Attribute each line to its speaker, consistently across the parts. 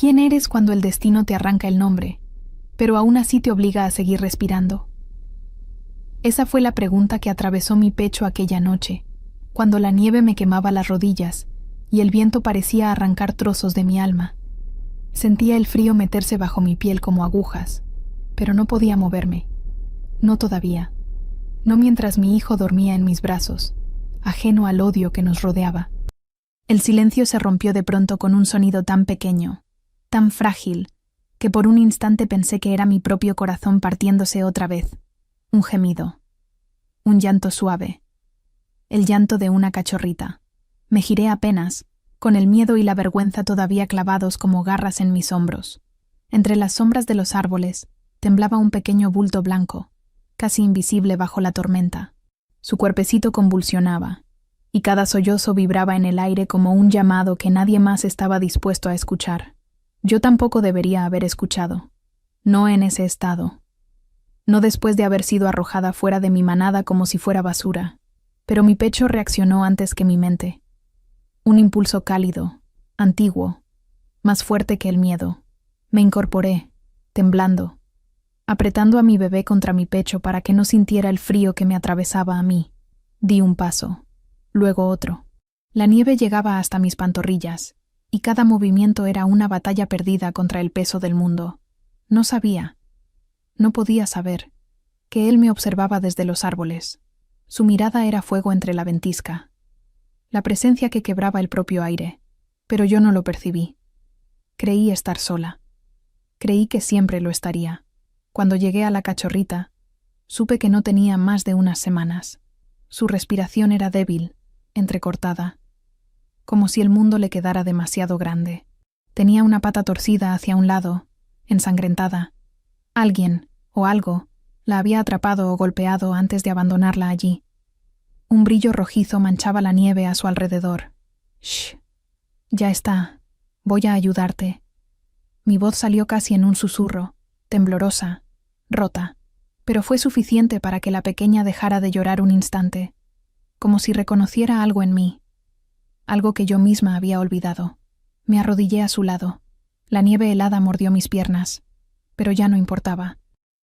Speaker 1: ¿Quién eres cuando el destino te arranca el nombre, pero aún así te obliga a seguir respirando? Esa fue la pregunta que atravesó mi pecho aquella noche, cuando la nieve me quemaba las rodillas y el viento parecía arrancar trozos de mi alma. Sentía el frío meterse bajo mi piel como agujas, pero no podía moverme. No todavía. No mientras mi hijo dormía en mis brazos, ajeno al odio que nos rodeaba. El silencio se rompió de pronto con un sonido tan pequeño, tan frágil, que por un instante pensé que era mi propio corazón partiéndose otra vez. Un gemido. Un llanto suave. El llanto de una cachorrita. Me giré apenas, con el miedo y la vergüenza todavía clavados como garras en mis hombros. Entre las sombras de los árboles temblaba un pequeño bulto blanco, casi invisible bajo la tormenta. Su cuerpecito convulsionaba, y cada sollozo vibraba en el aire como un llamado que nadie más estaba dispuesto a escuchar. Yo tampoco debería haber escuchado. No en ese estado. No después de haber sido arrojada fuera de mi manada como si fuera basura, pero mi pecho reaccionó antes que mi mente. Un impulso cálido, antiguo, más fuerte que el miedo. Me incorporé, temblando, apretando a mi bebé contra mi pecho para que no sintiera el frío que me atravesaba a mí. Di un paso, luego otro. La nieve llegaba hasta mis pantorrillas, y cada movimiento era una batalla perdida contra el peso del mundo. No sabía, no podía saber, que él me observaba desde los árboles. Su mirada era fuego entre la ventisca, la presencia que quebraba el propio aire, pero yo no lo percibí. Creí estar sola. Creí que siempre lo estaría. Cuando llegué a la cachorrita, supe que no tenía más de unas semanas. Su respiración era débil, entrecortada, como si el mundo le quedara demasiado grande. Tenía una pata torcida hacia un lado, ensangrentada. Alguien, o algo, la había atrapado o golpeado antes de abandonarla allí. Un brillo rojizo manchaba la nieve a su alrededor. «Shh, ya está, voy a ayudarte». Mi voz salió casi en un susurro, temblorosa, rota, pero fue suficiente para que la pequeña dejara de llorar un instante, como si reconociera algo en mí, algo que yo misma había olvidado. Me arrodillé a su lado. La nieve helada mordió mis piernas, pero ya no importaba.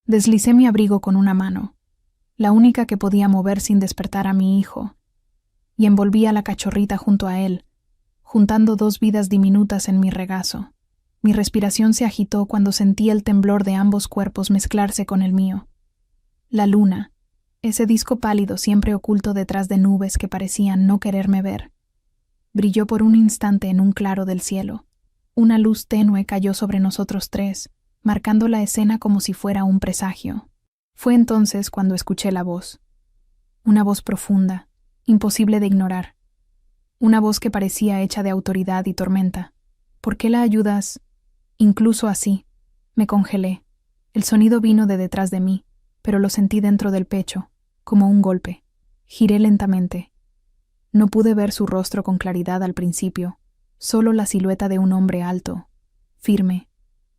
Speaker 1: Deslicé mi abrigo con una mano, la única que podía mover sin despertar a mi hijo, y envolví a la cachorrita junto a él, juntando dos vidas diminutas en mi regazo. Mi respiración se agitó cuando sentí el temblor de ambos cuerpos mezclarse con el mío. La luna, ese disco pálido siempre oculto detrás de nubes que parecían no quererme ver, brilló por un instante en un claro del cielo. Una luz tenue cayó sobre nosotros tres, marcando la escena como si fuera un presagio. Fue entonces cuando escuché la voz. Una voz profunda, imposible de ignorar. Una voz que parecía hecha de autoridad y tormenta. ¿Por qué la ayudas? Incluso así, me congelé. El sonido vino de detrás de mí, pero lo sentí dentro del pecho, como un golpe. Giré lentamente. No pude ver su rostro con claridad al principio, solo la silueta de un hombre alto, firme,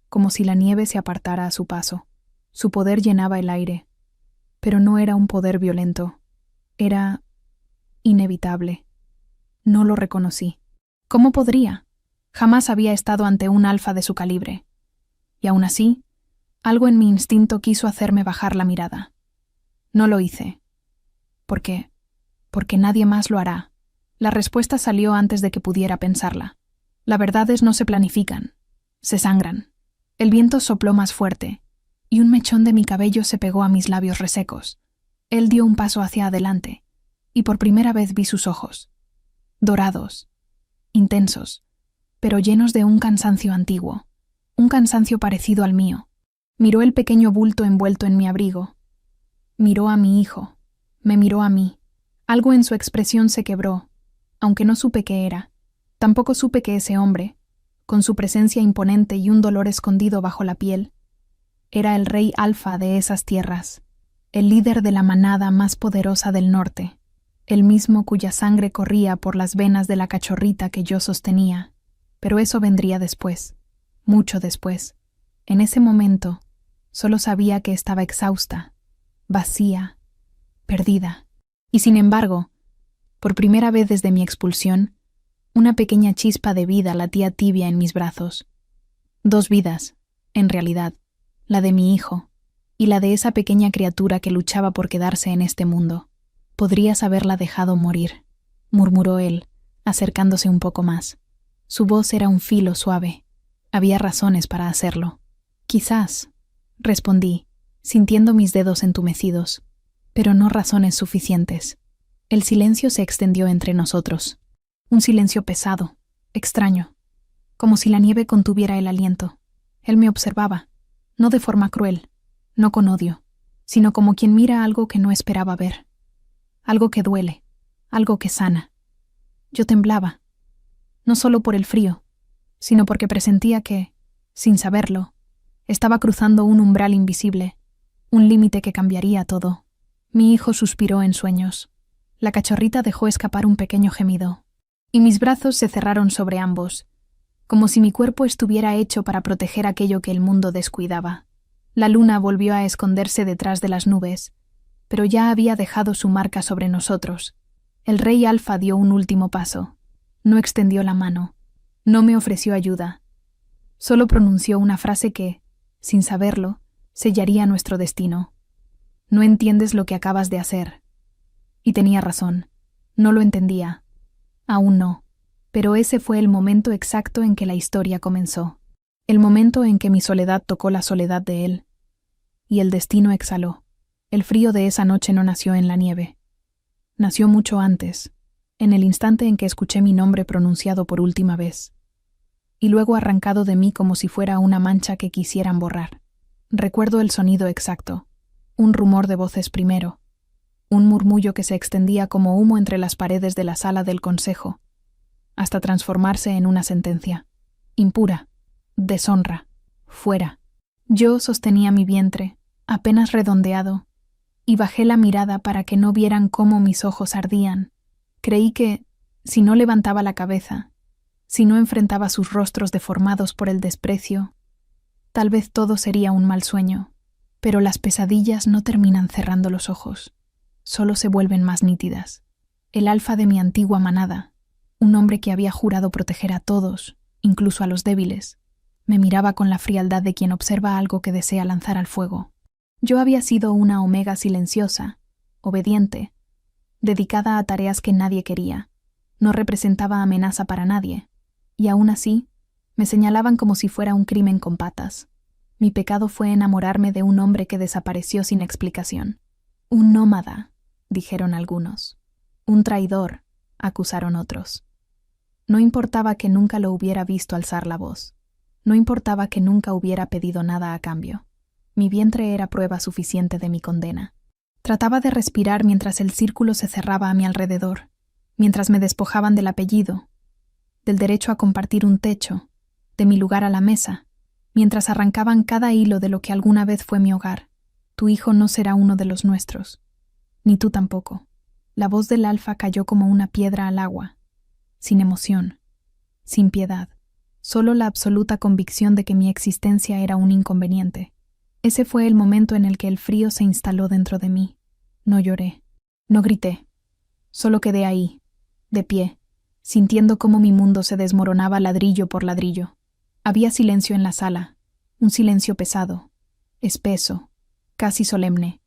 Speaker 1: como si la nieve se apartara a su paso. Su poder llenaba el aire, pero no era un poder violento. Era inevitable. No lo reconocí. ¿Cómo podría? Jamás había estado ante un alfa de su calibre. Y aún así, algo en mi instinto quiso hacerme bajar la mirada. No lo hice. ¿Por qué? Porque nadie más lo hará. La respuesta salió antes de que pudiera pensarla. Las verdades no se planifican, se sangran. El viento sopló más fuerte, y un mechón de mi cabello se pegó a mis labios resecos. Él dio un paso hacia adelante, y por primera vez vi sus ojos. Dorados, intensos, pero llenos de un cansancio antiguo, un cansancio parecido al mío. Miró el pequeño bulto envuelto en mi abrigo. Miró a mi hijo, me miró a mí. Algo en su expresión se quebró, aunque no supe qué era. Tampoco supe que ese hombre, con su presencia imponente y un dolor escondido bajo la piel, era el rey alfa de esas tierras, el líder de la manada más poderosa del norte, el mismo cuya sangre corría por las venas de la cachorrita que yo sostenía. Pero eso vendría después, mucho después. En ese momento, solo sabía que estaba exhausta, vacía, perdida. Y sin embargo, por primera vez desde mi expulsión, una pequeña chispa de vida latía tibia en mis brazos. 2 vidas, en realidad, la de mi hijo y la de esa pequeña criatura que luchaba por quedarse en este mundo. Podrías haberla dejado morir, murmuró él, acercándose un poco más. Su voz era un filo suave. Había razones para hacerlo. Quizás, respondí, sintiendo mis dedos entumecidos, pero no razones suficientes. El silencio se extendió entre nosotros. Un silencio pesado, extraño, como si la nieve contuviera el aliento. Él me observaba, no de forma cruel, no con odio, sino como quien mira algo que no esperaba ver. Algo que duele, algo que sana. Yo temblaba, no solo por el frío, sino porque presentía que, sin saberlo, estaba cruzando un umbral invisible, un límite que cambiaría todo. Mi hijo suspiró en sueños. La cachorrita dejó escapar un pequeño gemido, y mis brazos se cerraron sobre ambos, como si mi cuerpo estuviera hecho para proteger aquello que el mundo descuidaba. La luna volvió a esconderse detrás de las nubes, pero ya había dejado su marca sobre nosotros. El rey Alfa dio un último paso. No extendió la mano. No me ofreció ayuda. Solo pronunció una frase que, sin saberlo, sellaría nuestro destino. No entiendes lo que acabas de hacer. Y tenía razón. No lo entendía. Aún no. Pero ese fue el momento exacto en que la historia comenzó. El momento en que mi soledad tocó la soledad de él. Y el destino exhaló. El frío de esa noche no nació en la nieve. Nació mucho antes, en el instante en que escuché mi nombre pronunciado por última vez. Y luego arrancado de mí como si fuera una mancha que quisieran borrar. Recuerdo el sonido exacto. Un rumor de voces primero. Un murmullo que se extendía como humo entre las paredes de la sala del consejo, hasta transformarse en una sentencia. Impura. Deshonra. Fuera. Yo sostenía mi vientre, apenas redondeado, y bajé la mirada para que no vieran cómo mis ojos ardían. Creí que, si no levantaba la cabeza, si no enfrentaba sus rostros deformados por el desprecio, tal vez todo sería un mal sueño. Pero las pesadillas no terminan cerrando los ojos, solo se vuelven más nítidas. El Alfa de mi antigua manada, un hombre que había jurado proteger a todos, incluso a los débiles, me miraba con la frialdad de quien observa algo que desea lanzar al fuego. Yo había sido una omega silenciosa, obediente, dedicada a tareas que nadie quería. No representaba amenaza para nadie, y aún así, me señalaban como si fuera un crimen con patas. Mi pecado fue enamorarme de un hombre que desapareció sin explicación. Un nómada, dijeron algunos. Un traidor, acusaron otros. No importaba que nunca lo hubiera visto alzar la voz. No importaba que nunca hubiera pedido nada a cambio. Mi vientre era prueba suficiente de mi condena. Trataba de respirar mientras el círculo se cerraba a mi alrededor, mientras me despojaban del apellido, del derecho a compartir un techo, de mi lugar a la mesa, mientras arrancaban cada hilo de lo que alguna vez fue mi hogar. Tu hijo no será uno de los nuestros. Ni tú tampoco. La voz del Alfa cayó como una piedra al agua, sin emoción, sin piedad, solo la absoluta convicción de que mi existencia era un inconveniente. Ese fue el momento en el que el frío se instaló dentro de mí. No lloré, no grité, solo quedé ahí, de pie, sintiendo cómo mi mundo se desmoronaba ladrillo por ladrillo. Había silencio en la sala, un silencio pesado, espeso, casi solemne,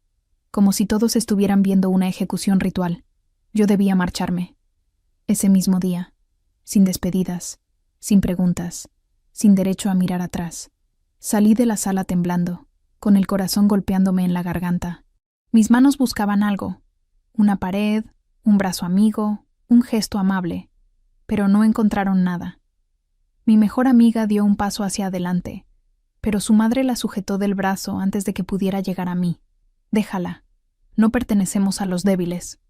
Speaker 1: como si todos estuvieran viendo una ejecución ritual. Yo debía marcharme. Ese mismo día, sin despedidas, sin preguntas, sin derecho a mirar atrás. Salí de la sala temblando, con el corazón golpeándome en la garganta. Mis manos buscaban algo, una pared, un brazo amigo, un gesto amable, pero no encontraron nada. Mi mejor amiga dio un paso hacia adelante, pero su madre la sujetó del brazo antes de que pudiera llegar a mí. Déjala. No pertenecemos a los débiles.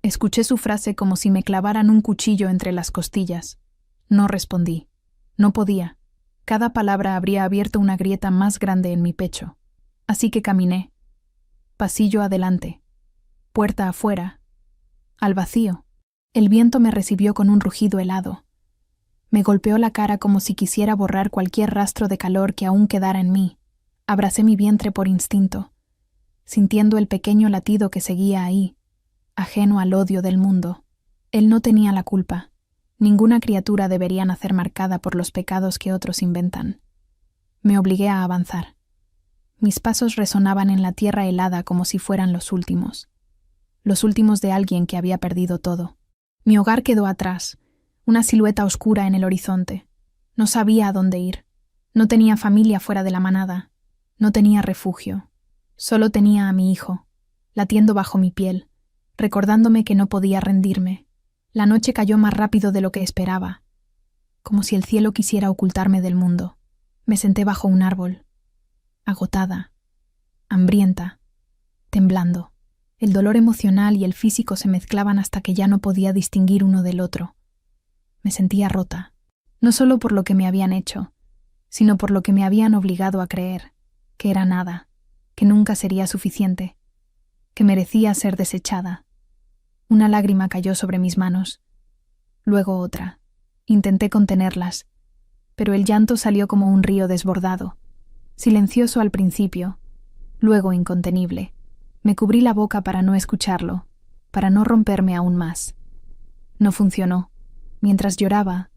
Speaker 1: Escuché su frase como si me clavaran un cuchillo entre las costillas. No respondí. No podía. Cada palabra habría abierto una grieta más grande en mi pecho. Así que caminé. Pasillo adelante. Puerta afuera. Al vacío. El viento me recibió con un rugido helado. Me golpeó la cara como si quisiera borrar cualquier rastro de calor que aún quedara en mí. Abracé mi vientre por instinto, sintiendo el pequeño latido que seguía ahí, ajeno al odio del mundo. Él no tenía la culpa. Ninguna criatura debería nacer marcada por los pecados que otros inventan. Me obligué a avanzar. Mis pasos resonaban en la tierra helada como si fueran los últimos de alguien que había perdido todo. Mi hogar quedó atrás, una silueta oscura en el horizonte. No sabía a dónde ir. No tenía familia fuera de la manada. No tenía refugio. Solo tenía a mi hijo, latiendo bajo mi piel, recordándome que no podía rendirme. La noche cayó más rápido de lo que esperaba, como si el cielo quisiera ocultarme del mundo. Me senté bajo un árbol, agotada, hambrienta, temblando. El dolor emocional y el físico se mezclaban hasta que ya no podía distinguir uno del otro. Me sentía rota, no solo por lo que me habían hecho, sino por lo que me habían obligado a creer, que era nada, que nunca sería suficiente, que merecía ser desechada. Una lágrima cayó sobre mis manos, luego otra. Intenté contenerlas, pero el llanto salió como un río desbordado, silencioso al principio, luego incontenible. Me cubrí la boca para no escucharlo, para no romperme aún más. No funcionó. Mientras lloraba,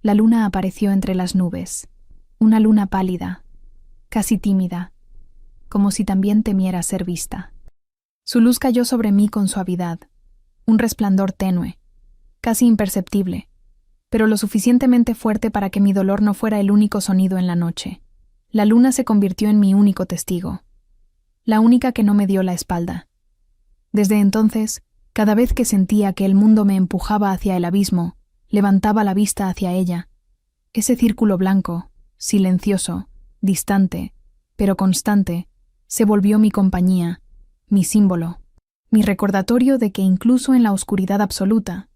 Speaker 1: la luna apareció entre las nubes, una luna pálida, casi tímida, como si también temiera ser vista. Su luz cayó sobre mí con suavidad, un resplandor tenue, casi imperceptible, pero lo suficientemente fuerte para que mi dolor no fuera el único sonido en la noche. La luna se convirtió en mi único testigo, la única que no me dio la espalda. Desde entonces, cada vez que sentía que el mundo me empujaba hacia el abismo, levantaba la vista hacia ella. Ese círculo blanco, silencioso, distante, pero constante, se volvió mi compañía, mi símbolo, mi recordatorio de que incluso en la oscuridad absoluta,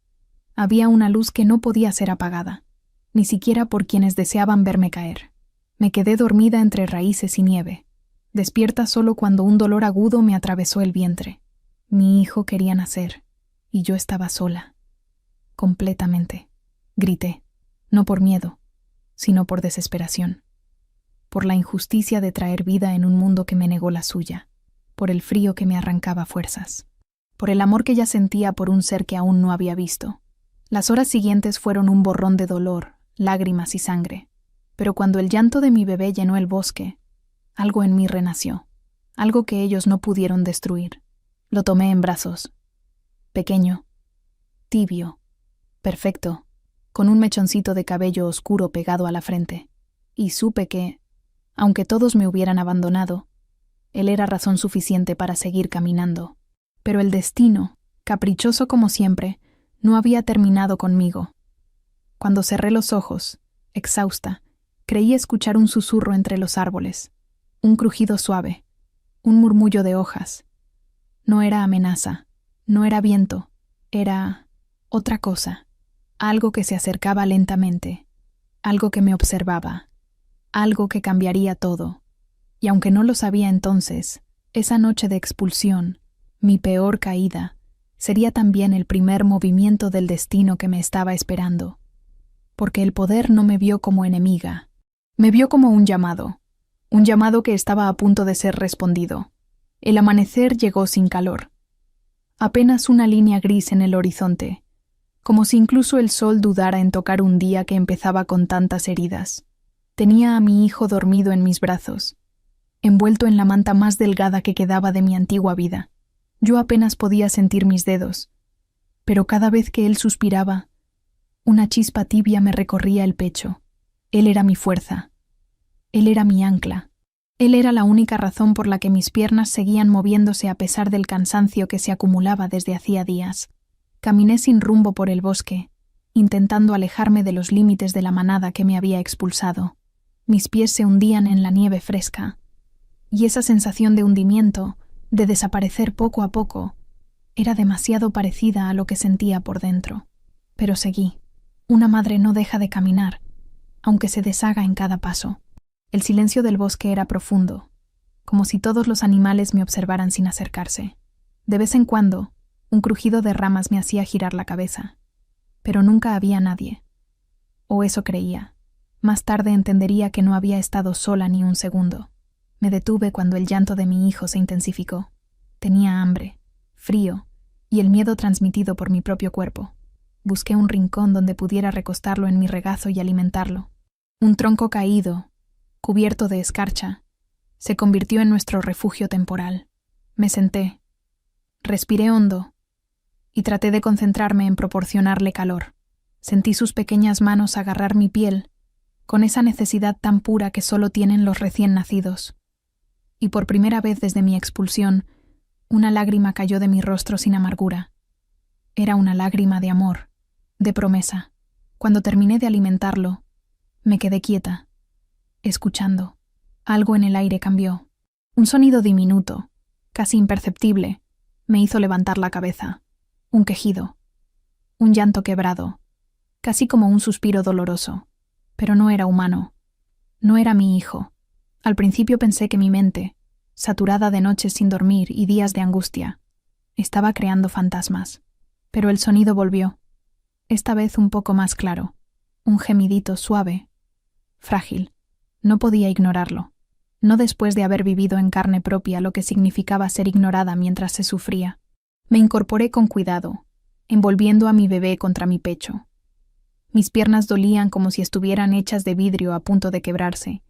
Speaker 1: había una luz que no podía ser apagada, ni siquiera por quienes deseaban verme caer. Me quedé dormida entre raíces y nieve, despierta solo cuando un dolor agudo me atravesó el vientre. Mi hijo quería nacer, y yo estaba sola. Completamente. Grité, no por miedo, sino por desesperación. Por la injusticia de traer vida en un mundo que me negó la suya. Por el frío que me arrancaba fuerzas. Por el amor que ya sentía por un ser que aún no había visto. Las horas siguientes fueron un borrón de dolor, lágrimas y sangre. Pero cuando el llanto de mi bebé llenó el bosque, algo en mí renació, algo que ellos no pudieron destruir. Lo tomé en brazos. Pequeño, tibio, perfecto, con un mechoncito de cabello oscuro pegado a la frente. Y supe que, aunque todos me hubieran abandonado, él era razón suficiente para seguir caminando. Pero el destino, caprichoso como siempre, no había terminado conmigo. Cuando cerré los ojos, exhausta, creí escuchar un susurro entre los árboles, un crujido suave, un murmullo de hojas. No era amenaza, no era viento, era otra cosa, algo que se acercaba lentamente, algo que me observaba, algo que cambiaría todo. Y aunque no lo sabía entonces, esa noche de expulsión, mi peor caída, sería también el primer movimiento del destino que me estaba esperando. Porque el poder no me vio como enemiga, me vio como un llamado que estaba a punto de ser respondido. El amanecer llegó sin calor. Apenas una línea gris en el horizonte, como si incluso el sol dudara en tocar un día que empezaba con tantas heridas. Tenía a mi hijo dormido en mis brazos, envuelto en la manta más delgada que quedaba de mi antigua vida. Yo apenas podía sentir mis dedos, pero cada vez que él suspiraba, una chispa tibia me recorría el pecho. Él era mi fuerza. Él era mi ancla. Él era la única razón por la que mis piernas seguían moviéndose a pesar del cansancio que se acumulaba desde hacía días. Caminé sin rumbo por el bosque, intentando alejarme de los límites de la manada que me había expulsado. Mis pies se hundían en la nieve fresca, y esa sensación de hundimiento, de desaparecer poco a poco, era demasiado parecida a lo que sentía por dentro. Pero seguí. Una madre no deja de caminar, aunque se deshaga en cada paso. El silencio del bosque era profundo, como si todos los animales me observaran sin acercarse. De vez en cuando, un crujido de ramas me hacía girar la cabeza, pero nunca había nadie. O eso creía. Más tarde entendería que no había estado sola ni un segundo. Me detuve cuando el llanto de mi hijo se intensificó. Tenía hambre, frío y el miedo transmitido por mi propio cuerpo. Busqué un rincón donde pudiera recostarlo en mi regazo y alimentarlo. Un tronco caído, cubierto de escarcha, se convirtió en nuestro refugio temporal. Me senté, respiré hondo y traté de concentrarme en proporcionarle calor. Sentí sus pequeñas manos agarrar mi piel con esa necesidad tan pura que solo tienen los recién nacidos. Y por primera vez desde mi expulsión, una lágrima cayó de mi rostro sin amargura. Era una lágrima de amor, de promesa. Cuando terminé de alimentarlo, me quedé quieta, escuchando. Algo en el aire cambió. Un sonido diminuto, casi imperceptible, me hizo levantar la cabeza. Un quejido, un llanto quebrado, casi como un suspiro doloroso. Pero no era humano. No era mi hijo. Al principio pensé que mi mente, saturada de noches sin dormir y días de angustia, estaba creando fantasmas. Pero el sonido volvió, esta vez un poco más claro, un gemidito suave, frágil. No podía ignorarlo, no después de haber vivido en carne propia lo que significaba ser ignorada mientras se sufría. Me incorporé con cuidado, envolviendo a mi bebé contra mi pecho. Mis piernas dolían como si estuvieran hechas de vidrio a punto de quebrarse,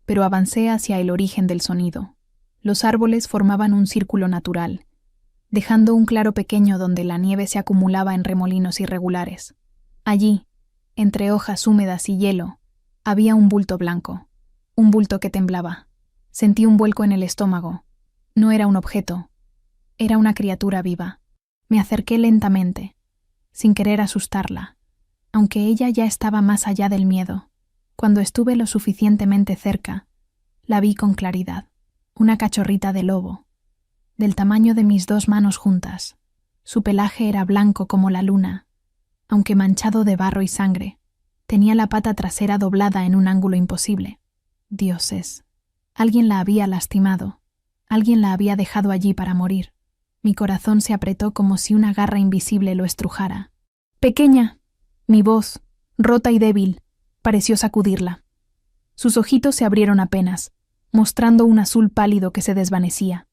Speaker 1: pero avancé hacia el origen del sonido. Los árboles formaban un círculo natural, dejando un claro pequeño donde la nieve se acumulaba en remolinos irregulares. Allí, entre hojas húmedas y hielo, había un bulto blanco, un bulto que temblaba. Sentí un vuelco en el estómago. No era un objeto, era una criatura viva. Me acerqué lentamente, sin querer asustarla, aunque ella ya estaba más allá del miedo. Cuando estuve lo suficientemente cerca, la vi con claridad. Una cachorrita de lobo, del tamaño de mis 2 manos juntas. Su pelaje era blanco como la luna, aunque manchado de barro y sangre. Tenía la pata trasera doblada en un ángulo imposible. Dioses. Alguien la había lastimado. Alguien la había dejado allí para morir. Mi corazón se apretó como si una garra invisible lo estrujara. ¡Pequeña! Mi voz, rota y débil, pareció sacudirla. Sus ojitos se abrieron apenas, mostrando un azul pálido que se desvanecía.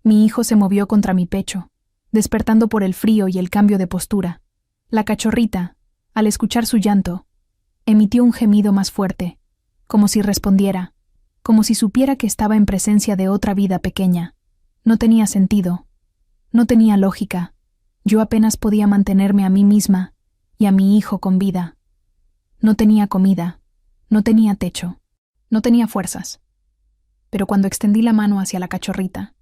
Speaker 1: Mi hijo se movió contra mi pecho, despertando por el frío y el cambio de postura. La cachorrita, al escuchar su llanto, emitió un gemido más fuerte, como si respondiera, como si supiera que estaba en presencia de otra vida pequeña. No tenía sentido, no tenía lógica. Yo apenas podía mantenerme a mí misma y a mi hijo con vida. No tenía comida, no tenía techo, no tenía fuerzas. Pero cuando extendí la mano hacia la cachorrita,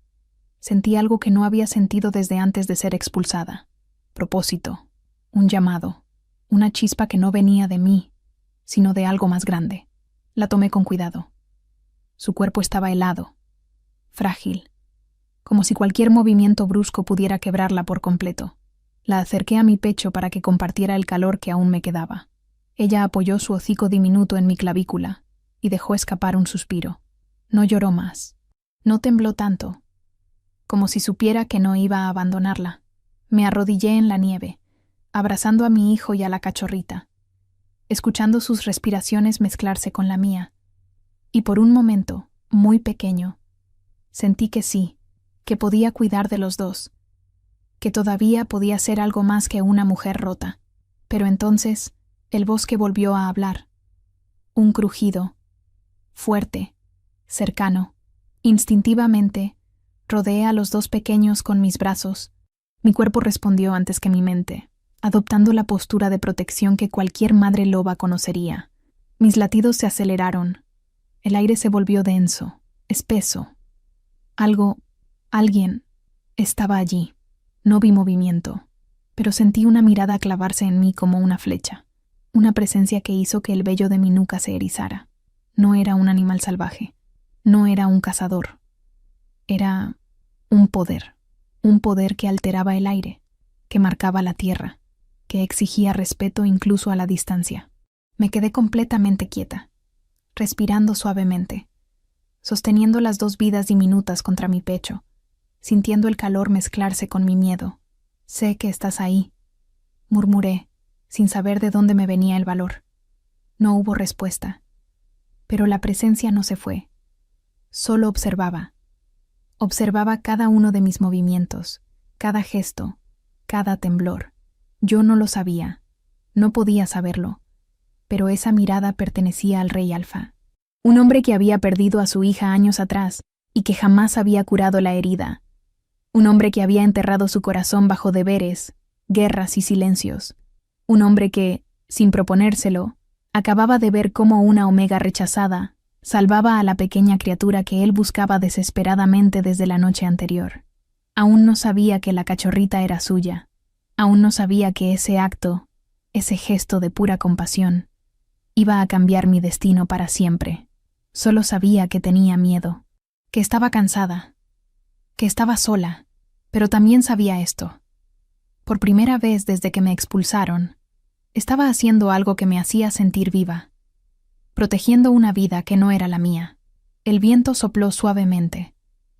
Speaker 1: sentí algo que no había sentido desde antes de ser expulsada. Propósito, un llamado, una chispa que no venía de mí, sino de algo más grande. La tomé con cuidado. Su cuerpo estaba helado, frágil, como si cualquier movimiento brusco pudiera quebrarla por completo. La acerqué a mi pecho para que compartiera el calor que aún me quedaba. Ella apoyó su hocico diminuto en mi clavícula y dejó escapar un suspiro. No lloró más. No tembló tanto, como si supiera que no iba a abandonarla. Me arrodillé en la nieve, abrazando a mi hijo y a la cachorrita, escuchando sus respiraciones mezclarse con la mía. Y por un momento, muy pequeño, sentí que sí, que podía cuidar de los dos, que todavía podía ser algo más que una mujer rota. Pero entonces, el bosque volvió a hablar. Un crujido, fuerte, cercano. Instintivamente, rodeé a los 2 pequeños con mis brazos. Mi cuerpo respondió antes que mi mente, adoptando la postura de protección que cualquier madre loba conocería. Mis latidos se aceleraron. El aire se volvió denso, espeso. Alguien, estaba allí. No vi movimiento, pero sentí una mirada clavarse en mí como una flecha, una presencia que hizo que el vello de mi nuca se erizara. No era un animal salvaje, no era un cazador. Era un poder que alteraba el aire, que marcaba la tierra, que exigía respeto incluso a la distancia. Me quedé completamente quieta, respirando suavemente, sosteniendo las 2 vidas diminutas contra mi pecho, sintiendo el calor mezclarse con mi miedo. «Sé que estás ahí», murmuré, sin saber de dónde me venía el valor. No hubo respuesta, pero la presencia no se fue. Solo observaba. Observaba cada uno de mis movimientos, cada gesto, cada temblor. Yo no lo sabía, no podía saberlo, pero esa mirada pertenecía al Rey Alfa. Un hombre que había perdido a su hija años atrás y que jamás había curado la herida. Un hombre que había enterrado su corazón bajo deberes, guerras y silencios. Un hombre que, sin proponérselo, acababa de ver cómo una Omega rechazada salvaba a la pequeña criatura que él buscaba desesperadamente desde la noche anterior. Aún no sabía que la cachorrita era suya. Aún no sabía que ese acto, ese gesto de pura compasión, iba a cambiar mi destino para siempre. Solo sabía que tenía miedo, que estaba cansada, que estaba sola, pero también sabía esto. Por primera vez desde que me expulsaron, estaba haciendo algo que me hacía sentir viva, protegiendo una vida que no era la mía. El viento sopló suavemente,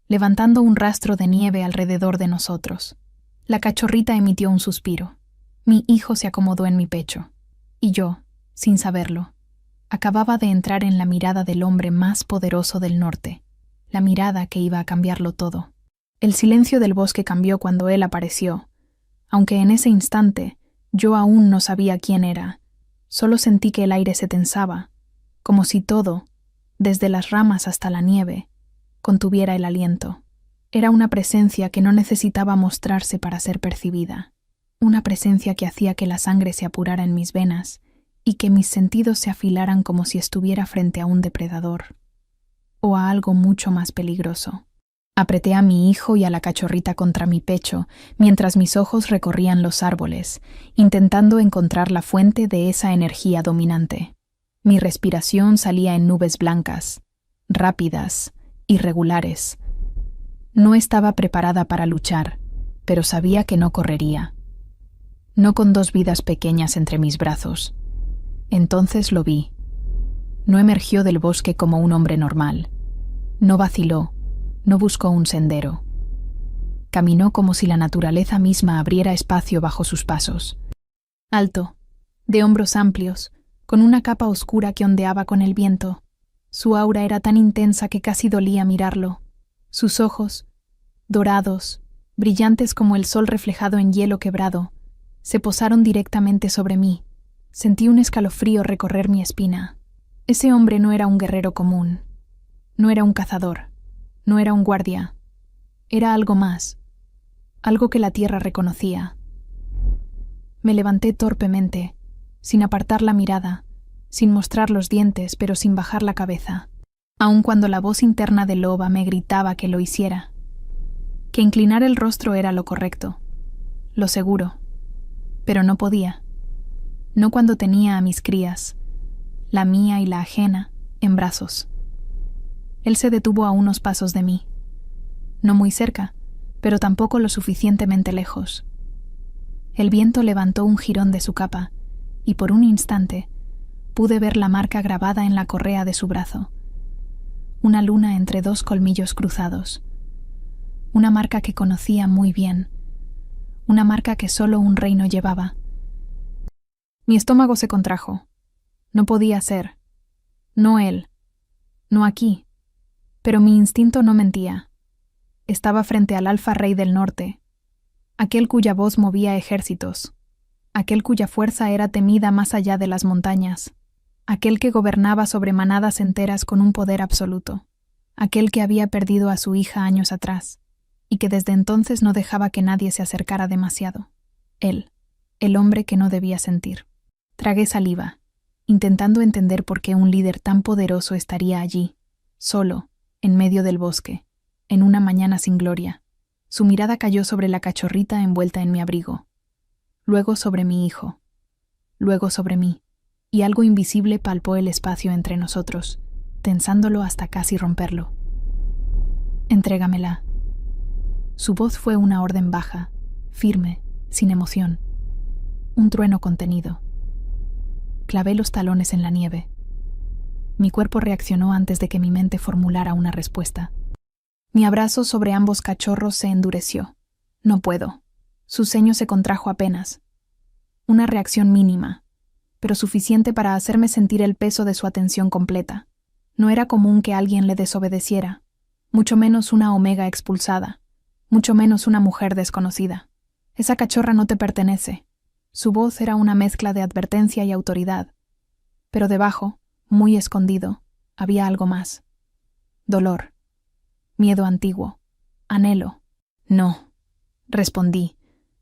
Speaker 1: levantando un rastro de nieve alrededor de nosotros. La cachorrita emitió un suspiro. Mi hijo se acomodó en mi pecho, y yo, sin saberlo, acababa de entrar en la mirada del hombre más poderoso del norte, la mirada que iba a cambiarlo todo. El silencio del bosque cambió cuando él apareció, aunque en ese instante yo aún no sabía quién era. Solo sentí que el aire se tensaba, como si todo, desde las ramas hasta la nieve, contuviera el aliento. Era una presencia que no necesitaba mostrarse para ser percibida, una presencia que hacía que la sangre se apurara en mis venas y que mis sentidos se afilaran como si estuviera frente a un depredador, o a algo mucho más peligroso. Apreté a mi hijo y a la cachorrita contra mi pecho mientras mis ojos recorrían los árboles, intentando encontrar la fuente de esa energía dominante. Mi respiración salía en nubes blancas, rápidas, irregulares. No estaba preparada para luchar, pero sabía que no correría. No con 2 vidas pequeñas entre mis brazos. Entonces lo vi. No emergió del bosque como un hombre normal. No vaciló. No buscó un sendero. Caminó como si la naturaleza misma abriera espacio bajo sus pasos. Alto, de hombros amplios, con una capa oscura que ondeaba con el viento. Su aura era tan intensa que casi dolía mirarlo. Sus ojos, dorados, brillantes como el sol reflejado en hielo quebrado, se posaron directamente sobre mí. Sentí un escalofrío recorrer mi espina. Ese hombre no era un guerrero común. No era un cazador. No era un guardia. Era algo más. Algo que la tierra reconocía. Me levanté torpemente, sin apartar la mirada, sin mostrar los dientes, pero sin bajar la cabeza, aun cuando la voz interna de Loba me gritaba que lo hiciera. Que inclinar el rostro era lo correcto, lo seguro, pero no podía. No cuando tenía a mis crías, la mía y la ajena, en brazos. Él se detuvo a unos pasos de mí. No muy cerca, pero tampoco lo suficientemente lejos. El viento levantó un jirón de su capa, y por un instante pude ver la marca grabada en la correa de su brazo. Una luna entre 2 colmillos cruzados. Una marca que conocía muy bien. Una marca que solo un reino llevaba. Mi estómago se contrajo. No podía ser. No él. No aquí. Pero mi instinto no mentía. Estaba frente al Alfa Rey del Norte, aquel cuya voz movía ejércitos, aquel cuya fuerza era temida más allá de las montañas, aquel que gobernaba sobre manadas enteras con un poder absoluto, aquel que había perdido a su hija años atrás, y que desde entonces no dejaba que nadie se acercara demasiado. Él, el hombre que no debía sentir. Tragué saliva, intentando entender por qué un líder tan poderoso estaría allí, solo, en medio del bosque, en una mañana sin gloria. Su mirada cayó sobre la cachorrita envuelta en mi abrigo, luego sobre mi hijo, luego sobre mí, y algo invisible palpó el espacio entre nosotros, tensándolo hasta casi romperlo. Entrégamela. Su voz fue una orden baja, firme, sin emoción. Un trueno contenido. Clavé los talones en la nieve. Mi cuerpo reaccionó antes de que mi mente formulara una respuesta. Mi abrazo sobre ambos cachorros se endureció. No puedo. Su ceño se contrajo apenas. Una reacción mínima, pero suficiente para hacerme sentir el peso de su atención completa. No era común que alguien le desobedeciera, mucho menos una Omega expulsada, mucho menos una mujer desconocida. Esa cachorra no te pertenece. Su voz era una mezcla de advertencia y autoridad, pero debajo, muy escondido, Había algo más. Dolor. Miedo antiguo. Anhelo. No, respondí,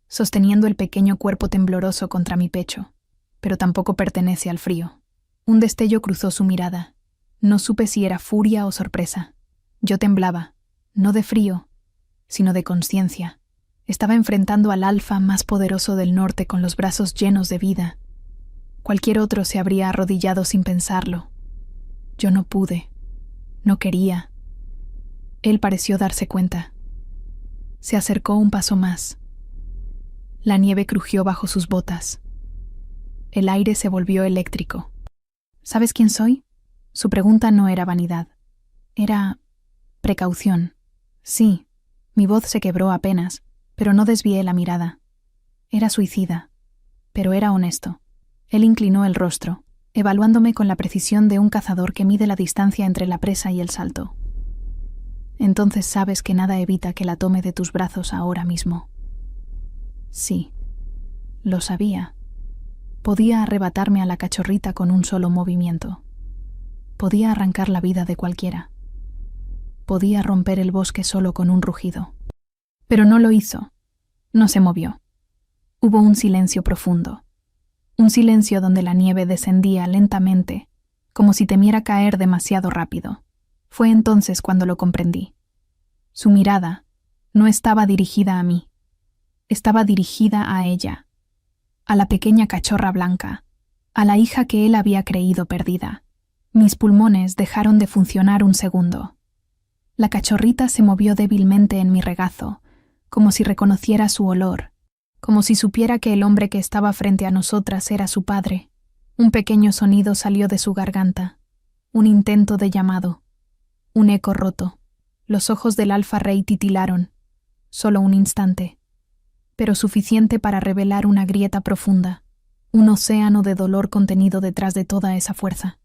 Speaker 1: sosteniendo el pequeño cuerpo tembloroso contra mi pecho. Pero tampoco pertenece al frío. Un destello cruzó su mirada. No supe si era furia o sorpresa. Yo temblaba, no de frío, sino de conciencia. Estaba enfrentando al alfa más poderoso del norte con los brazos llenos de vida. Cualquier otro se habría arrodillado sin pensarlo. Yo no pude. No quería. Él pareció darse cuenta. Se acercó un paso más. La nieve crujió bajo sus botas. El aire se volvió eléctrico. ¿Sabes quién soy? Su pregunta no era vanidad. Era precaución. Sí, mi voz se quebró apenas, pero no desvié la mirada. Era suicida, pero era honesto. Él inclinó el rostro, evaluándome con la precisión de un cazador que mide la distancia entre la presa y el salto. Entonces sabes que nada evita que la tome de tus brazos ahora mismo. Sí, lo sabía. Podía arrebatarme a la cachorrita con un solo movimiento. Podía arrancar la vida de cualquiera. Podía romper el bosque solo con un rugido. Pero no lo hizo. No se movió. Hubo un silencio profundo. Un silencio donde la nieve descendía lentamente, como si temiera caer demasiado rápido. Fue entonces cuando lo comprendí. Su mirada no estaba dirigida a mí. Estaba dirigida a ella, a la pequeña cachorra blanca, a la hija que él había creído perdida. Mis pulmones dejaron de funcionar un segundo. La cachorrita se movió débilmente en mi regazo, como si reconociera su olor, como si supiera que el hombre que estaba frente a nosotras era su padre. Un pequeño sonido salió de su garganta, un intento de llamado, un eco roto. Los ojos del alfa rey titilaron, solo un instante, pero suficiente para revelar una grieta profunda, un océano de dolor contenido detrás de toda esa fuerza.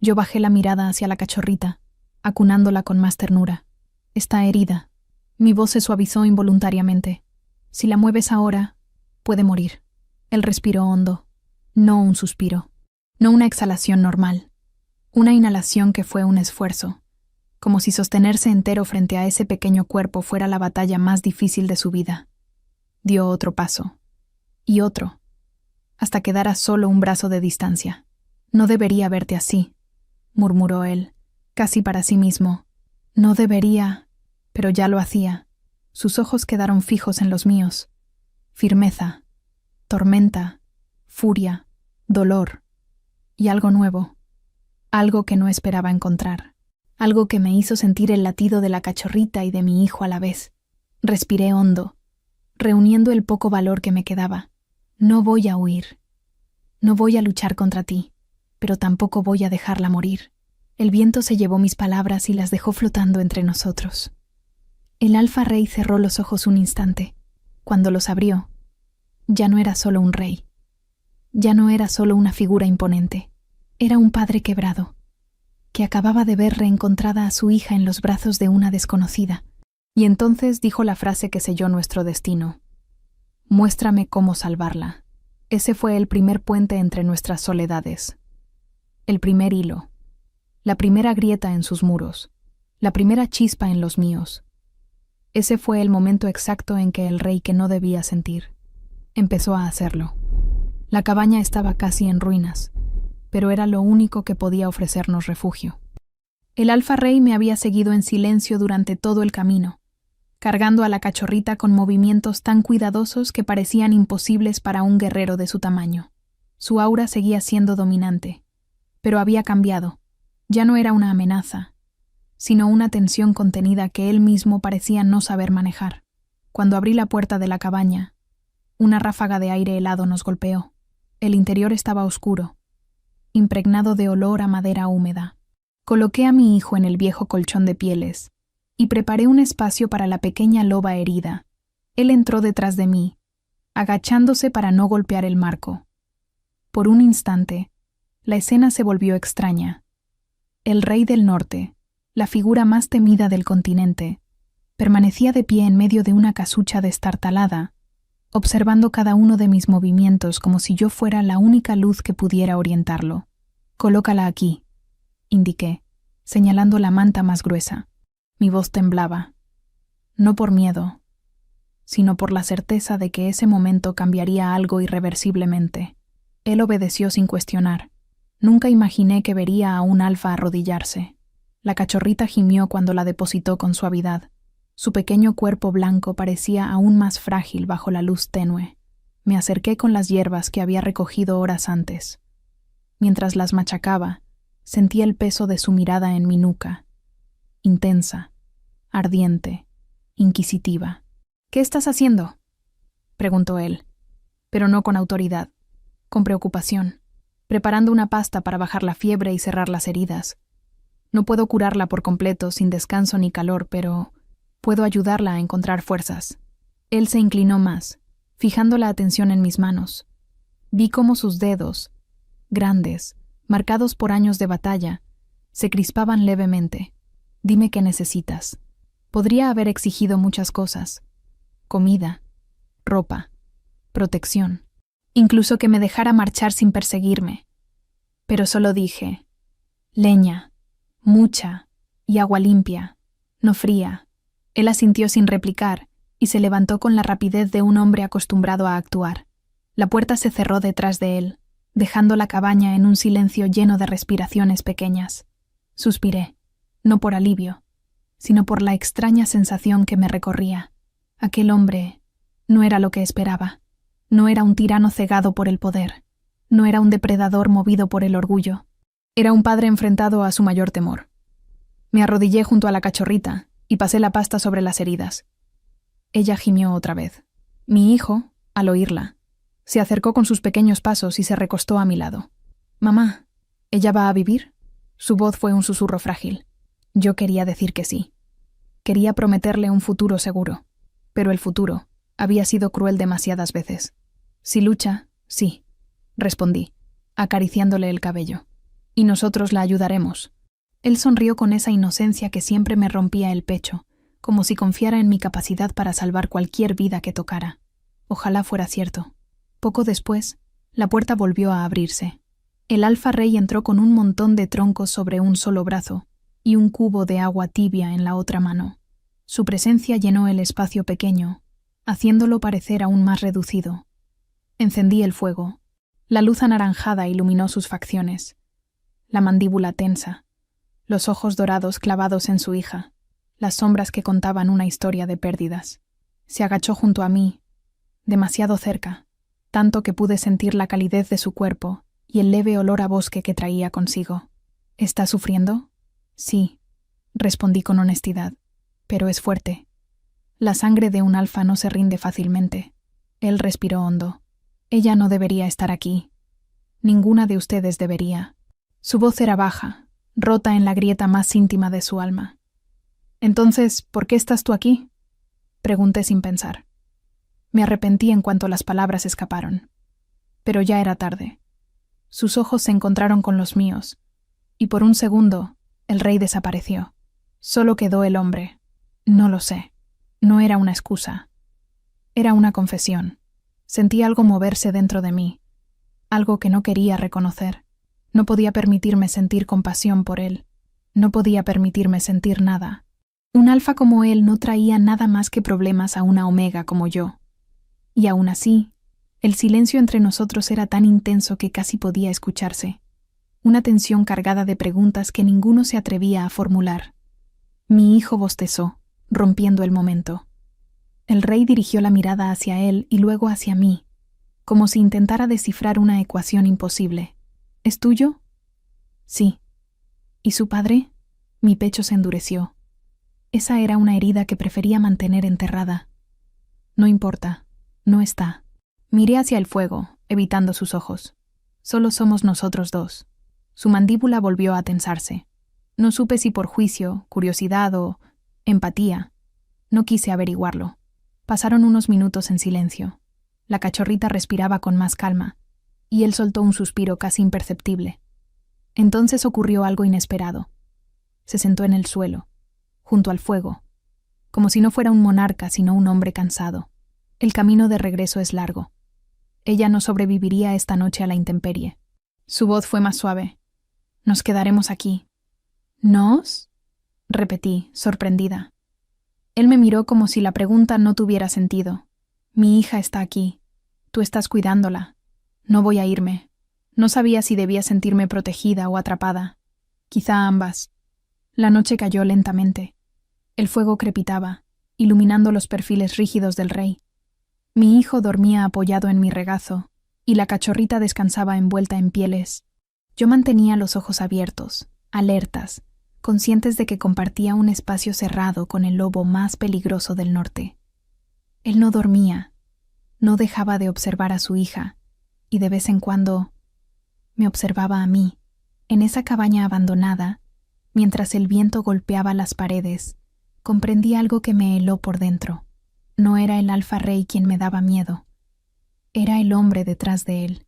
Speaker 1: Yo bajé la mirada hacia la cachorrita, acunándola con más ternura. Está herida. Mi voz se suavizó involuntariamente. Si la mueves ahora, puede morir. Él respiró hondo. No un suspiro. No una exhalación normal. Una inhalación que fue un esfuerzo. Como si sostenerse entero frente a ese pequeño cuerpo fuera la batalla más difícil de su vida. Dio otro paso. Y otro. Hasta quedar a solo un brazo de distancia. No debería verte así, murmuró él, casi para sí mismo. No debería, pero ya lo hacía. Sus ojos quedaron fijos en los míos. Firmeza, tormenta, furia, dolor y algo nuevo. Algo que no esperaba encontrar. Algo que me hizo sentir el latido de la cachorrita y de mi hijo a la vez. Respiré hondo, reuniendo el poco valor que me quedaba. No voy a huir. No voy a luchar contra ti, pero tampoco voy a dejarla morir. El viento se llevó mis palabras y las dejó flotando entre nosotros. El alfa rey cerró los ojos un instante. Cuando los abrió, ya no era solo un rey. Ya no era solo una figura imponente. Era un padre quebrado, que acababa de ver reencontrada a su hija en los brazos de una desconocida. Y entonces dijo la frase que selló nuestro destino. Muéstrame cómo salvarla. Ese fue el primer puente entre nuestras soledades. El primer hilo. La primera grieta en sus muros. La primera chispa en los míos. Ese fue el momento exacto en que el rey que no debía sentir empezó a hacerlo. La cabaña estaba casi en ruinas, pero era lo único que podía ofrecernos refugio. El alfa rey me había seguido en silencio durante todo el camino, cargando a la cachorrita con movimientos tan cuidadosos que parecían imposibles para un guerrero de su tamaño. Su aura seguía siendo dominante, pero había cambiado. Ya no era una amenaza, sino una tensión contenida que él mismo parecía no saber manejar. Cuando abrí la puerta de la cabaña, una ráfaga de aire helado nos golpeó. El interior estaba oscuro, impregnado de olor a madera húmeda. Coloqué a mi hijo en el viejo colchón de pieles y preparé un espacio para la pequeña loba herida. Él entró detrás de mí, agachándose para no golpear el marco. Por un instante, la escena se volvió extraña. El rey del norte, la figura más temida del continente, permanecía de pie en medio de una casucha destartalada, observando cada uno de mis movimientos como si yo fuera la única luz que pudiera orientarlo. «Colócala aquí», indiqué. señalando la manta más gruesa. Mi voz temblaba, no por miedo, sino por la certeza de que ese momento cambiaría algo irreversiblemente. Él obedeció sin cuestionar. Nunca imaginé que vería a un alfa arrodillarse. La cachorrita gimió cuando la depositó con suavidad. Su pequeño cuerpo blanco parecía aún más frágil bajo la luz tenue. Me acerqué con las hierbas que había recogido horas antes. Mientras las machacaba, sentí el peso de su mirada en mi nuca. Intensa, ardiente, inquisitiva. «¿Qué estás haciendo?», preguntó él, pero no con autoridad, con preocupación, preparando una pasta para bajar la fiebre y cerrar las heridas. No puedo curarla por completo sin descanso ni calor, pero puedo ayudarla a encontrar fuerzas. Él se inclinó más, fijando la atención en mis manos. Vi cómo sus dedos, grandes, marcados por años de batalla, se crispaban levemente. «Dime qué necesitas». Podría haber exigido muchas cosas: comida, ropa, protección, incluso que me dejara marchar sin perseguirme. Pero solo dije: leña, mucha, y agua limpia, no fría. Él asintió sin replicar y se levantó con la rapidez de un hombre acostumbrado a actuar. La puerta se cerró detrás de él, dejando la cabaña en un silencio lleno de respiraciones pequeñas. Suspiré, no por alivio, sino por la extraña sensación que me recorría. Aquel hombre no era lo que esperaba. No era un tirano cegado por el poder. No era un depredador movido por el orgullo. Era un padre enfrentado a su mayor temor. Me arrodillé junto a la cachorrita y pasé la pasta sobre las heridas. Ella gimió otra vez. Mi hijo, al oírla, se acercó con sus pequeños pasos y se recostó a mi lado. «Mamá, ¿ella va a vivir?». Su voz fue un susurro frágil. Yo quería decir que sí. Quería prometerle un futuro seguro. Pero el futuro había sido cruel demasiadas veces. «Si lucha, sí», respondí, acariciándole el cabello. «Y nosotros la ayudaremos». Él sonrió con esa inocencia que siempre me rompía el pecho, como si confiara en mi capacidad para salvar cualquier vida que tocara. Ojalá fuera cierto. Poco después, la puerta volvió a abrirse. El alfa rey entró con un montón de troncos sobre un solo brazo y un cubo de agua tibia en la otra mano. Su presencia llenó el espacio pequeño, haciéndolo parecer aún más reducido. Encendí el fuego. La luz anaranjada iluminó sus facciones. La mandíbula tensa, los ojos dorados clavados en su hija, las sombras que contaban una historia de pérdidas. Se agachó junto a mí, demasiado cerca, tanto que pude sentir la calidez de su cuerpo y el leve olor a bosque que traía consigo. «¿Está sufriendo?». «Sí», respondí con honestidad, «pero es fuerte». La sangre de un alfa no se rinde fácilmente. Él respiró hondo. «Ella no debería estar aquí. Ninguna de ustedes debería». Su voz era baja, rota en la grieta más íntima de su alma. «Entonces, ¿por qué estás tú aquí?», pregunté sin pensar. Me arrepentí en cuanto las palabras escaparon. Pero ya era tarde. Sus ojos se encontraron con los míos, y por un segundo el rey desapareció. Solo quedó el hombre. No lo sé. No era una excusa. Era una confesión. Sentí algo moverse dentro de mí, algo que no quería reconocer. No podía permitirme sentir compasión por él. No podía permitirme sentir nada. Un alfa como él no traía nada más que problemas a una omega como yo. Y aún así, el silencio entre nosotros era tan intenso que casi podía escucharse. Una tensión cargada de preguntas que ninguno se atrevía a formular. Mi hijo bostezó, rompiendo el momento. El rey dirigió la mirada hacia él y luego hacia mí, como si intentara descifrar una ecuación imposible. «¿Es tuyo?». «Sí». «¿Y su padre?». Mi pecho se endureció. Esa era una herida que prefería mantener enterrada. «No importa, no está». Miré hacia el fuego, evitando sus ojos. «Solo somos nosotros dos». Su mandíbula volvió a tensarse. No supe si por juicio, curiosidad o empatía. No quise averiguarlo. Pasaron unos minutos en silencio. La cachorrita respiraba con más calma, y él soltó un suspiro casi imperceptible. Entonces ocurrió algo inesperado. Se sentó en el suelo, junto al fuego, como si no fuera un monarca sino un hombre cansado. El camino de regreso es largo. Ella no sobreviviría esta noche a la intemperie. Su voz fue más suave. «Nos quedaremos aquí. ¿Nos? Repetí, sorprendida. Él me miró como si la pregunta no tuviera sentido. Mi hija está aquí. Tú estás cuidándola. No voy a irme. No sabía si debía sentirme protegida o atrapada. Quizá ambas. La noche cayó lentamente. El fuego crepitaba, iluminando los perfiles rígidos del rey. Mi hijo dormía apoyado en mi regazo, y la cachorrita descansaba envuelta en pieles. Yo mantenía los ojos abiertos, alertas, conscientes de que compartía un espacio cerrado con el lobo más peligroso del norte. Él no dormía, no dejaba de observar a su hija, y de vez en cuando me observaba a mí, en esa cabaña abandonada, mientras el viento golpeaba las paredes. Comprendí algo que me heló por dentro. No era el alfa rey quien me daba miedo. Era el hombre detrás de él,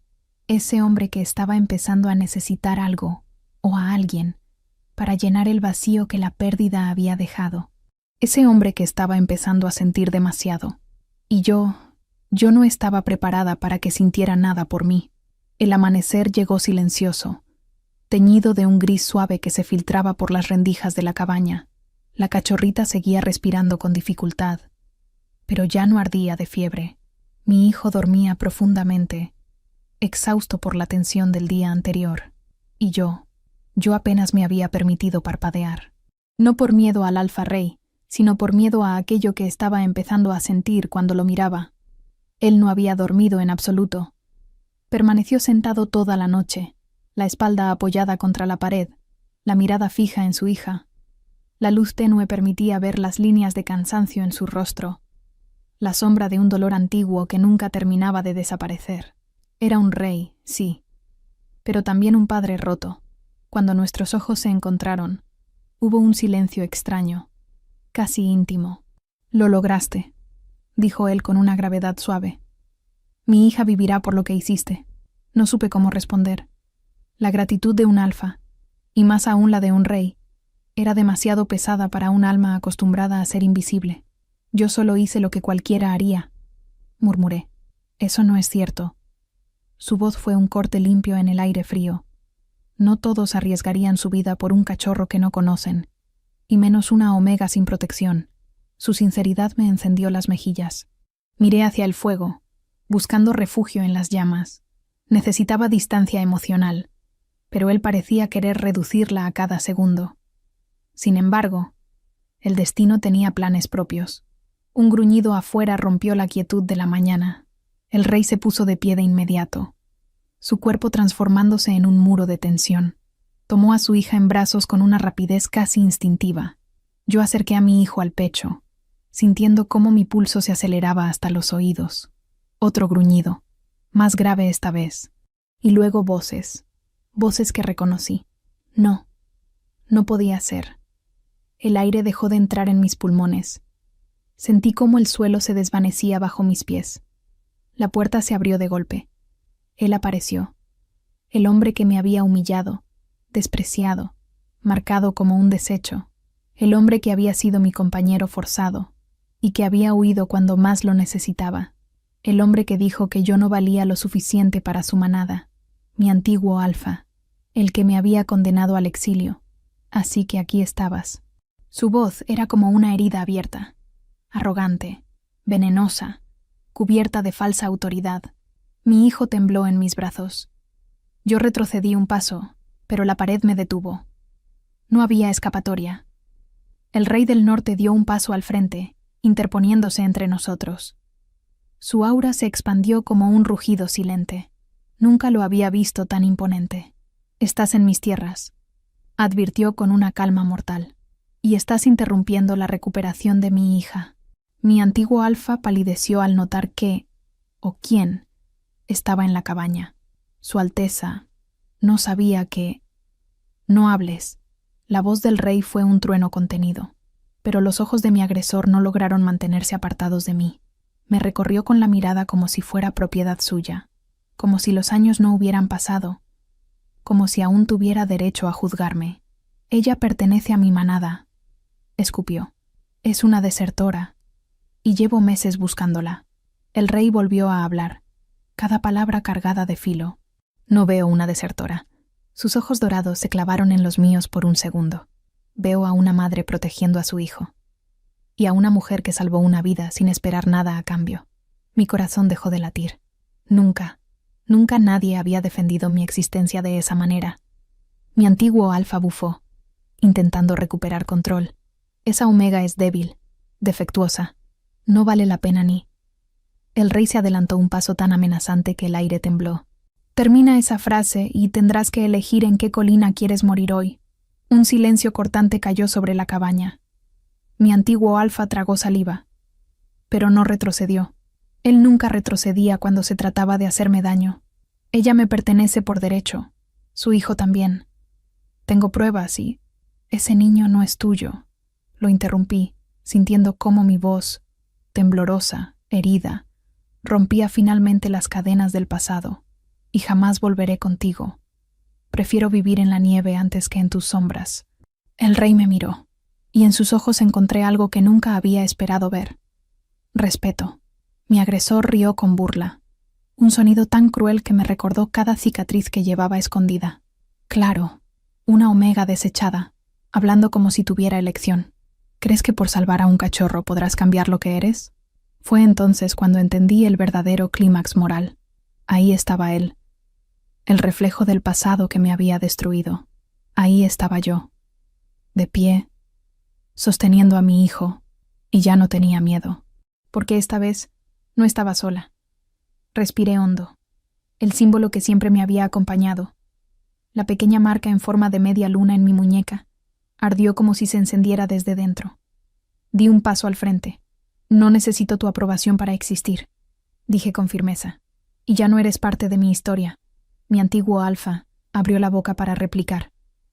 Speaker 1: ese hombre que estaba empezando a necesitar algo, o a alguien, para llenar el vacío que la pérdida había dejado. Ese hombre que estaba empezando a sentir demasiado. Y yo no estaba preparada para que sintiera nada por mí. El amanecer llegó silencioso, teñido de un gris suave que se filtraba por las rendijas de la cabaña. La cachorrita seguía respirando con dificultad, pero ya no ardía de fiebre. Mi hijo dormía profundamente, exhausto por la tensión del día anterior, y yo apenas me había permitido parpadear. No por miedo al alfa rey, sino por miedo a aquello que estaba empezando a sentir cuando lo miraba. Él no había dormido en absoluto. Permaneció sentado toda la noche, la espalda apoyada contra la pared, la mirada fija en su hija. La luz tenue permitía ver las líneas de cansancio en su rostro, la sombra de un dolor antiguo que nunca terminaba de desaparecer. Era un rey, sí, pero también un padre roto. Cuando nuestros ojos se encontraron, hubo un silencio extraño, casi íntimo. «Lo lograste», dijo él con una gravedad suave. «Mi hija vivirá por lo que hiciste». No supe cómo responder. La gratitud de un alfa, y más aún la de un rey, era demasiado pesada para un alma acostumbrada a ser invisible. «Yo solo hice lo que cualquiera haría», murmuré. «Eso no es cierto». Su voz fue un corte limpio en el aire frío. No todos arriesgarían su vida por un cachorro que no conocen, y menos una omega sin protección. Su sinceridad me encendió las mejillas. Miré hacia el fuego, buscando refugio en las llamas. Necesitaba distancia emocional, pero él parecía querer reducirla a cada segundo. Sin embargo, el destino tenía planes propios. Un gruñido afuera rompió la quietud de la mañana. El rey se puso de pie de inmediato, su cuerpo transformándose en un muro de tensión. Tomó a su hija en brazos con una rapidez casi instintiva. Yo acerqué a mi hijo al pecho, sintiendo cómo mi pulso se aceleraba hasta los oídos. Otro gruñido, más grave esta vez, y luego voces que reconocí. No podía ser. El aire dejó de entrar en mis pulmones. Sentí cómo el suelo se desvanecía bajo mis pies. La puerta se abrió de golpe. Él apareció. El hombre que me había humillado, despreciado, marcado como un desecho. El hombre que había sido mi compañero forzado y que había huido cuando más lo necesitaba. El hombre que dijo que yo no valía lo suficiente para su manada. Mi antiguo alfa, el que me había condenado al exilio. Así que aquí estabas. Su voz era como una herida abierta, arrogante, venenosa, cubierta de falsa autoridad. Mi hijo tembló en mis brazos. Yo retrocedí un paso, pero la pared me detuvo. No había escapatoria. El rey del norte dio un paso al frente, interponiéndose entre nosotros. Su aura se expandió como un rugido silente. Nunca lo había visto tan imponente. «Estás en mis tierras», advirtió con una calma mortal, «y estás interrumpiendo la recuperación de mi hija». Mi antiguo alfa palideció al notar que, o quién, estaba en la cabaña. Su Alteza no sabía que... «No hables». La voz del rey fue un trueno contenido, pero los ojos de mi agresor no lograron mantenerse apartados de mí. Me recorrió con la mirada como si fuera propiedad suya, como si los años no hubieran pasado, como si aún tuviera derecho a juzgarme. «Ella pertenece a mi manada», escupió. «Es una desertora, y llevo meses buscándola». El rey volvió a hablar, cada palabra cargada de filo. «No veo una desertora». Sus ojos dorados se clavaron en los míos por un segundo. Veo a una madre protegiendo a su hijo. Y a una mujer que salvó una vida sin esperar nada a cambio. Mi corazón dejó de latir. Nunca nadie había defendido mi existencia de esa manera. Mi antiguo Alfa bufó, intentando recuperar control. Esa Omega es débil, defectuosa. No vale la pena ni. El rey se adelantó un paso tan amenazante que el aire tembló. Termina esa frase y tendrás que elegir en qué colina quieres morir hoy. Un silencio cortante cayó sobre la cabaña. Mi antiguo Alfa tragó saliva, pero no retrocedió. Él nunca retrocedía cuando se trataba de hacerme daño. Ella me pertenece por derecho, su hijo también. Tengo pruebas y ese niño no es tuyo. Lo interrumpí, sintiendo cómo mi voz, temblorosa, herida, rompía finalmente las cadenas del pasado. Y jamás volveré contigo. Prefiero vivir en la nieve antes que en tus sombras. El rey me miró, y en sus ojos encontré algo que nunca había esperado ver. Respeto. Mi agresor rió con burla. Un sonido tan cruel que me recordó cada cicatriz que llevaba escondida. Claro, una Omega desechada, hablando como si tuviera elección. ¿Crees que por salvar a un cachorro podrás cambiar lo que eres? Fue entonces cuando entendí el verdadero clímax moral. Ahí estaba él. El reflejo del pasado que me había destruido. Ahí estaba yo, de pie, sosteniendo a mi hijo, y ya no tenía miedo, porque esta vez no estaba sola. Respiré hondo. El símbolo que siempre me había acompañado, la pequeña marca en forma de media luna en mi muñeca, ardió como si se encendiera desde dentro. Di un paso al frente. No necesito tu aprobación para existir, dije con firmeza. Y ya no eres parte de mi historia. Mi antiguo Alfa abrió la boca para replicar,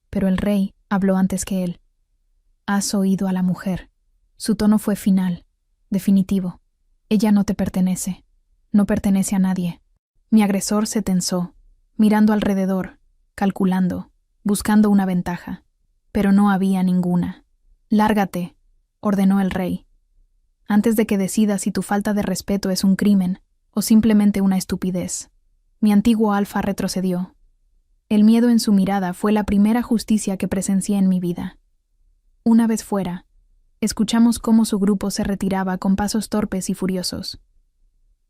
Speaker 1: pero el rey habló antes que él. Has oído a la mujer. Su tono fue final, definitivo. Ella no te pertenece. No pertenece a nadie. Mi agresor se tensó, mirando alrededor, calculando, buscando una ventaja. Pero no había ninguna. Lárgate, ordenó el rey. Antes de que decidas si tu falta de respeto es un crimen o simplemente una estupidez. Mi antiguo Alfa retrocedió. El miedo en su mirada fue la primera justicia que presencié en mi vida. Una vez fuera, escuchamos cómo su grupo se retiraba con pasos torpes y furiosos.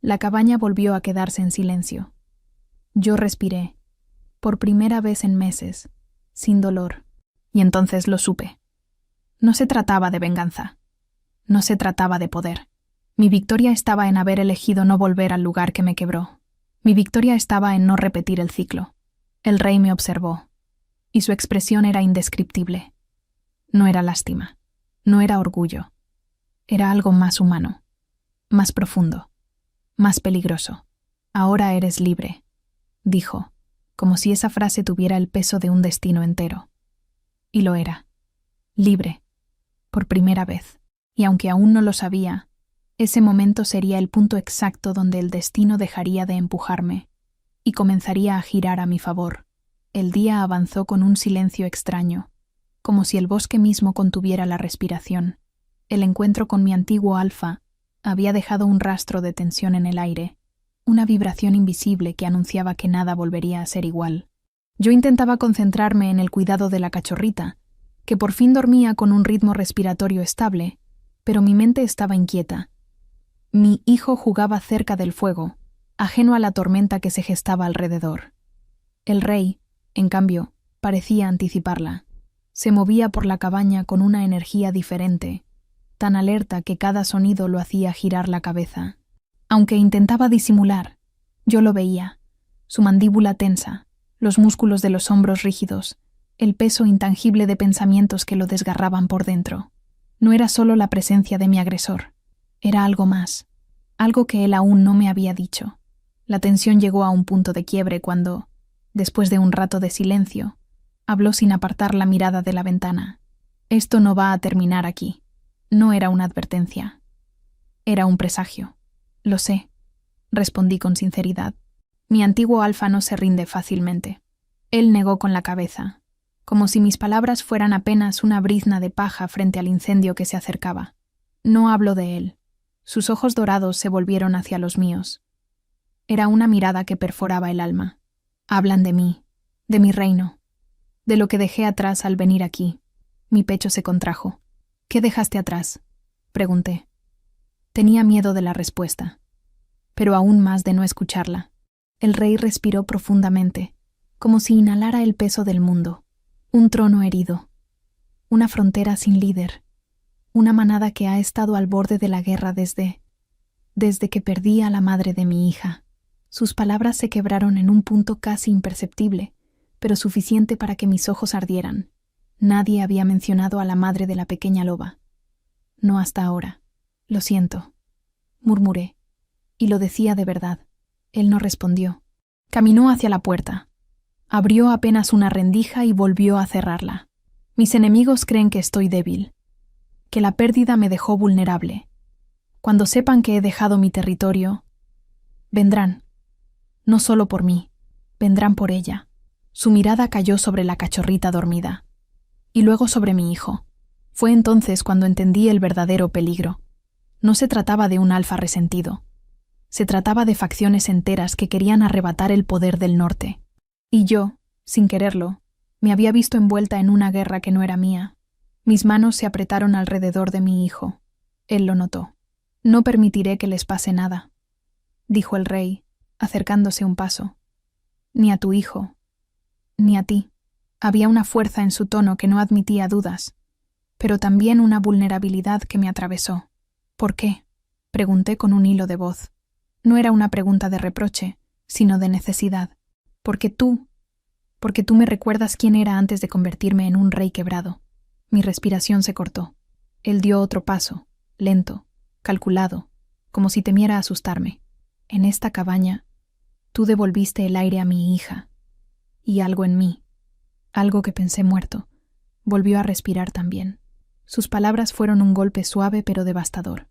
Speaker 1: La cabaña volvió a quedarse en silencio. Yo respiré, por primera vez en meses, sin dolor, y entonces lo supe. No se trataba de venganza. No se trataba de poder. Mi victoria estaba en haber elegido no volver al lugar que me quebró. Mi victoria estaba en no repetir el ciclo. El rey me observó, y su expresión era indescriptible. No era lástima, no era orgullo. Era algo más humano, más profundo, más peligroso. Ahora eres libre, dijo, como si esa frase tuviera el peso de un destino entero. Y lo era. Libre, por primera vez. Y aunque aún no lo sabía, ese momento sería el punto exacto donde el destino dejaría de empujarme y comenzaría a girar a mi favor. El día avanzó con un silencio extraño, como si el bosque mismo contuviera la respiración. El encuentro con mi antiguo Alfa había dejado un rastro de tensión en el aire, una vibración invisible que anunciaba que nada volvería a ser igual. Yo intentaba concentrarme en el cuidado de la cachorrita, que por fin dormía con un ritmo respiratorio estable, pero mi mente estaba inquieta. Mi hijo jugaba cerca del fuego, ajeno a la tormenta que se gestaba alrededor. El rey, en cambio, parecía anticiparla. Se movía por la cabaña con una energía diferente, tan alerta que cada sonido lo hacía girar la cabeza. Aunque intentaba disimular, yo lo veía, su mandíbula tensa, los músculos de los hombros rígidos, el peso intangible de pensamientos que lo desgarraban por dentro. No era solo la presencia de mi agresor. Era algo más, algo que él aún no me había dicho. La tensión llegó a un punto de quiebre cuando, después de un rato de silencio, habló sin apartar la mirada de la ventana. Esto no va a terminar aquí. No era una advertencia. Era un presagio. Lo sé, respondí con sinceridad. Mi antiguo Alfa no se rinde fácilmente. Él negó con la cabeza, como si mis palabras fueran apenas una brizna de paja frente al incendio que se acercaba. No hablo de él. Sus ojos dorados se volvieron hacia los míos. Era una mirada que perforaba el alma. Hablan de mí, de mi reino, de lo que dejé atrás al venir aquí. Mi pecho se contrajo. ¿Qué dejaste atrás?, pregunté. Tenía miedo de la respuesta, pero aún más de no escucharla. El rey respiró profundamente, como si inhalara el peso del mundo. Un trono herido, una frontera sin líder, una manada que ha estado al borde de la guerra desde que perdí a la madre de mi hija. Sus palabras se quebraron en un punto casi imperceptible, pero suficiente para que mis ojos ardieran. Nadie había mencionado a la madre de la pequeña loba. No hasta ahora. Lo siento, murmuré, y lo decía de verdad. Él no respondió. Caminó hacia la puerta. Abrió apenas una rendija y volvió a cerrarla. Mis enemigos creen que estoy débil, que la pérdida me dejó vulnerable. Cuando sepan que he dejado mi territorio, vendrán. No solo por mí, vendrán por ella. Su mirada cayó sobre la cachorrita dormida, y luego sobre mi hijo. Fue entonces cuando entendí el verdadero peligro. No se trataba de un alfa resentido. Se trataba de facciones enteras que querían arrebatar el poder del norte. Y yo, sin quererlo, me había visto envuelta en una guerra que no era mía. Mis manos se apretaron alrededor de mi hijo. Él lo notó. No permitiré que les pase nada, dijo el rey, acercándose un paso. Ni a tu hijo, ni a ti. Había una fuerza en su tono que no admitía dudas, pero también una vulnerabilidad que me atravesó. ¿Por qué?, pregunté con un hilo de voz. No era una pregunta de reproche, sino de necesidad. Porque tú me recuerdas quién era antes de convertirme en un rey quebrado. Mi respiración se cortó. Él dio otro paso, lento, calculado, como si temiera asustarme. En esta cabaña, tú devolviste el aire a mi hija, y algo en mí, algo que pensé muerto, volvió a respirar también. Sus palabras fueron un golpe suave pero devastador.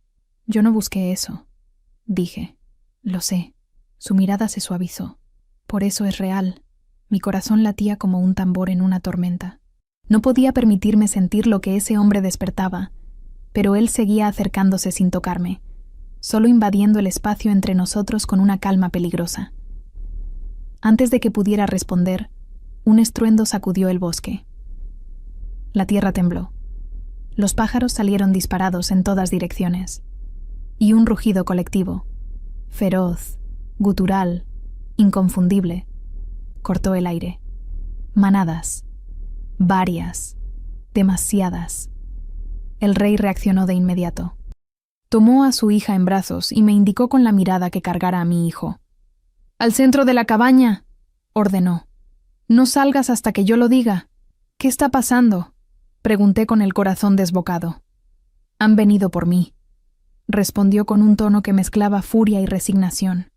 Speaker 1: Yo no busqué eso, dije. Lo sé. Su mirada se suavizó. Por eso es real. Mi corazón latía como un tambor en una tormenta. No podía permitirme sentir lo que ese hombre despertaba, pero él seguía acercándose sin tocarme, solo invadiendo el espacio entre nosotros con una calma peligrosa. Antes de que pudiera responder, un estruendo sacudió el bosque. La tierra tembló. Los pájaros salieron disparados en todas direcciones. Y un rugido colectivo, feroz, gutural, inconfundible, cortó el aire. Manadas. Varias. Demasiadas. El rey reaccionó de inmediato. Tomó a su hija en brazos y me indicó con la mirada que cargara a mi hijo. «¡Al centro de la cabaña!», ordenó. «No salgas hasta que yo lo diga». «¿Qué está pasando?», pregunté con el corazón desbocado. «Han venido por mí», respondió con un tono que mezclaba furia y resignación.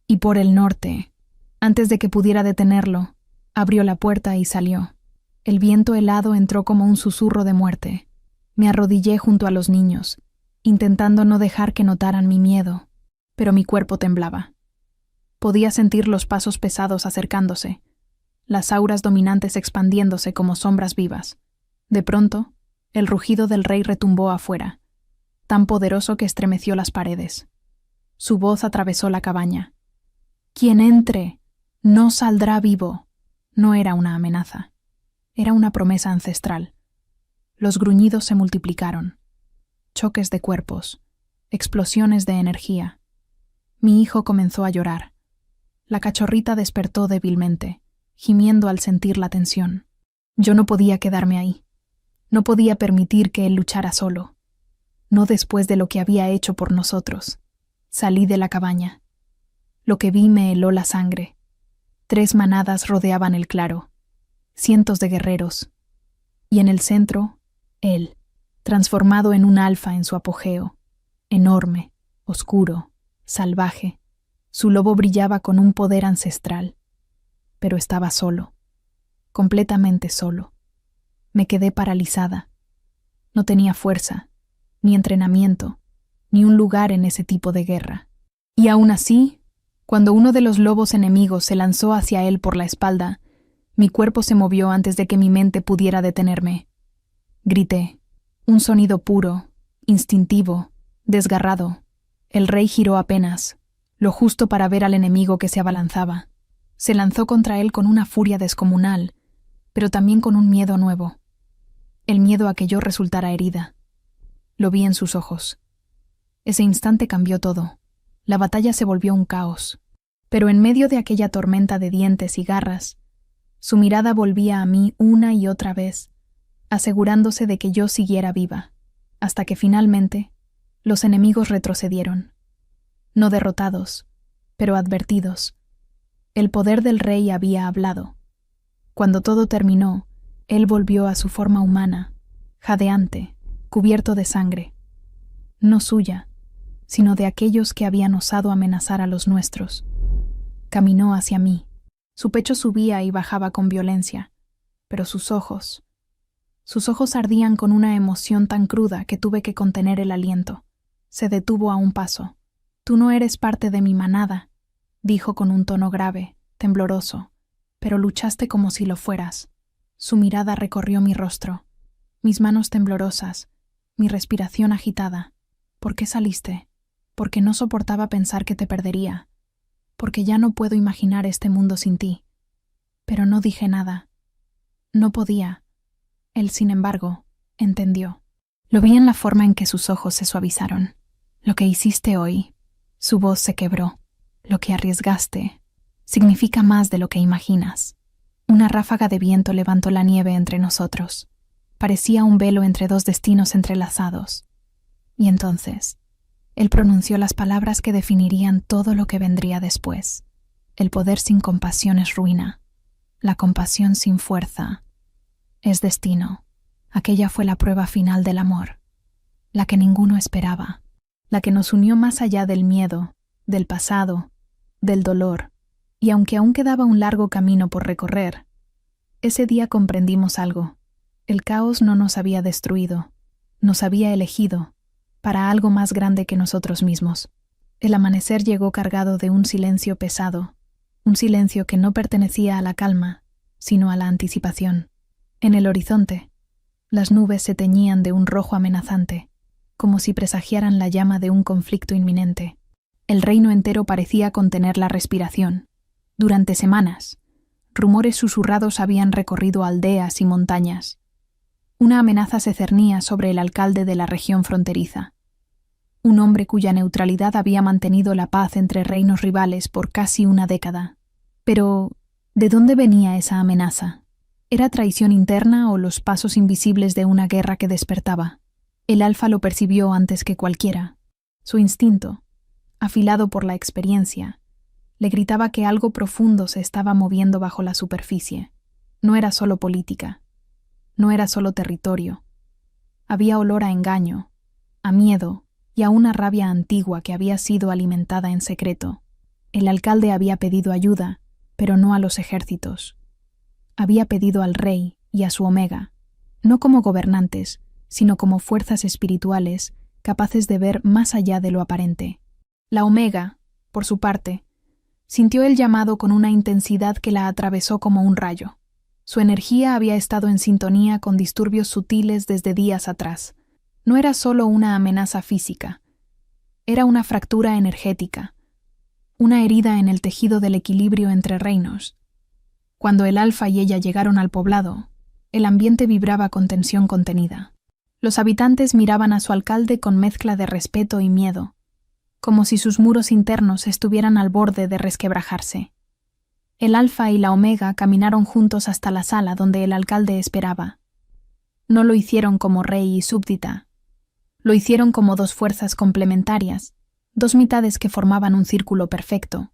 Speaker 1: «Y por el norte». Antes de que pudiera detenerlo, abrió la puerta y salió. El viento helado entró como un susurro de muerte. Me arrodillé junto a los niños, intentando no dejar que notaran mi miedo, pero mi cuerpo temblaba. Podía sentir los pasos pesados acercándose, las auras dominantes expandiéndose como sombras vivas. De pronto, el rugido del rey retumbó afuera, tan poderoso que estremeció las paredes. Su voz atravesó la cabaña. «Quien entre no saldrá vivo». No era una amenaza. Era una promesa ancestral. Los gruñidos se multiplicaron. Choques de cuerpos. Explosiones de energía. Mi hijo comenzó a llorar. La cachorrita despertó débilmente, gimiendo al sentir la tensión. Yo no podía quedarme ahí. No podía permitir que él luchara solo. No después de lo que había hecho por nosotros. Salí de la cabaña. Lo que vi me heló la sangre. 3 manadas rodeaban el claro. Cientos de guerreros. Y en el centro, él, transformado en un alfa en su apogeo. Enorme, oscuro, salvaje. Su lobo brillaba con un poder ancestral. Pero estaba solo. Completamente solo. Me quedé paralizada. No tenía fuerza, ni entrenamiento, ni un lugar en ese tipo de guerra. Y aún así, cuando uno de los lobos enemigos se lanzó hacia él por la espalda, mi cuerpo se movió antes de que mi mente pudiera detenerme. Grité, un sonido puro, instintivo, desgarrado. El rey giró apenas, lo justo para ver al enemigo que se abalanzaba. Se lanzó contra él con una furia descomunal, pero también con un miedo nuevo. el miedo a que yo resultara herida. Lo vi en sus ojos. Ese instante cambió todo. La batalla se volvió un caos. Pero en medio de aquella tormenta de dientes y garras, su mirada volvía a mí una y otra vez, asegurándose de que yo siguiera viva, hasta que finalmente los enemigos retrocedieron. No derrotados, pero advertidos. El poder del rey había hablado. Cuando todo terminó, él volvió a su forma humana, jadeante, cubierto de sangre. No suya, sino de aquellos que habían osado amenazar a los nuestros. Caminó hacia mí. Su pecho subía y bajaba con violencia, pero sus ojos ardían con una emoción tan cruda que tuve que contener el aliento. Se detuvo a un paso. «Tú no eres parte de mi manada», dijo con un tono grave, tembloroso, «pero luchaste como si lo fueras». Su mirada recorrió mi rostro, mis manos temblorosas, mi respiración agitada. «¿Por qué saliste? Porque no soportaba pensar que te perdería. Porque ya no puedo imaginar este mundo sin ti». Pero no dije nada. No podía. Él, sin embargo, entendió. Lo vi en la forma en que sus ojos se suavizaron. «Lo que hiciste hoy», su voz se quebró, «lo que arriesgaste, significa más de lo que imaginas». Una ráfaga de viento levantó la nieve entre nosotros. Parecía un velo entre dos destinos entrelazados. Y entonces, él pronunció las palabras que definirían todo lo que vendría después. El poder sin compasión es ruina. La compasión sin fuerza es destino. Aquella fue la prueba final del amor, la que ninguno esperaba, la que nos unió más allá del miedo, del pasado, del dolor, y aunque aún quedaba un largo camino por recorrer, ese día comprendimos algo. El caos no nos había destruido, nos había elegido para algo más grande que nosotros mismos. El amanecer llegó cargado de un silencio pesado, un silencio que no pertenecía a la calma, sino a la anticipación. En el horizonte, las nubes se teñían de un rojo amenazante, como si presagiaran la llama de un conflicto inminente. El reino entero parecía contener la respiración. Durante semanas, rumores susurrados habían recorrido aldeas y montañas. Una amenaza se cernía sobre el alcalde de la región fronteriza. Un hombre cuya neutralidad había mantenido la paz entre reinos rivales por casi una década. Pero, ¿de dónde venía esa amenaza? ¿Era traición interna o los pasos invisibles de una guerra que despertaba? El alfa lo percibió antes que cualquiera. Su instinto, afilado por la experiencia, le gritaba que algo profundo se estaba moviendo bajo la superficie. No era solo política. No era solo territorio. Había olor a engaño, a miedo y a una rabia antigua que había sido alimentada en secreto. El alcalde había pedido ayuda, pero no a los ejércitos. Había pedido al rey y a su Omega, no como gobernantes, sino como fuerzas espirituales capaces de ver más allá de lo aparente. La Omega, por su parte, sintió el llamado con una intensidad que la atravesó como un rayo. Su energía había estado en sintonía con disturbios sutiles desde días atrás. No era solo una amenaza física, era una fractura energética, una herida en el tejido del equilibrio entre reinos. Cuando el alfa y ella llegaron al poblado, el ambiente vibraba con tensión contenida. Los habitantes miraban a su alcalde con mezcla de respeto y miedo, como si sus muros internos estuvieran al borde de resquebrajarse. El alfa y la omega caminaron juntos hasta la sala donde el alcalde esperaba. No lo hicieron como rey y súbdita. Lo hicieron como dos fuerzas complementarias, dos mitades que formaban un círculo perfecto.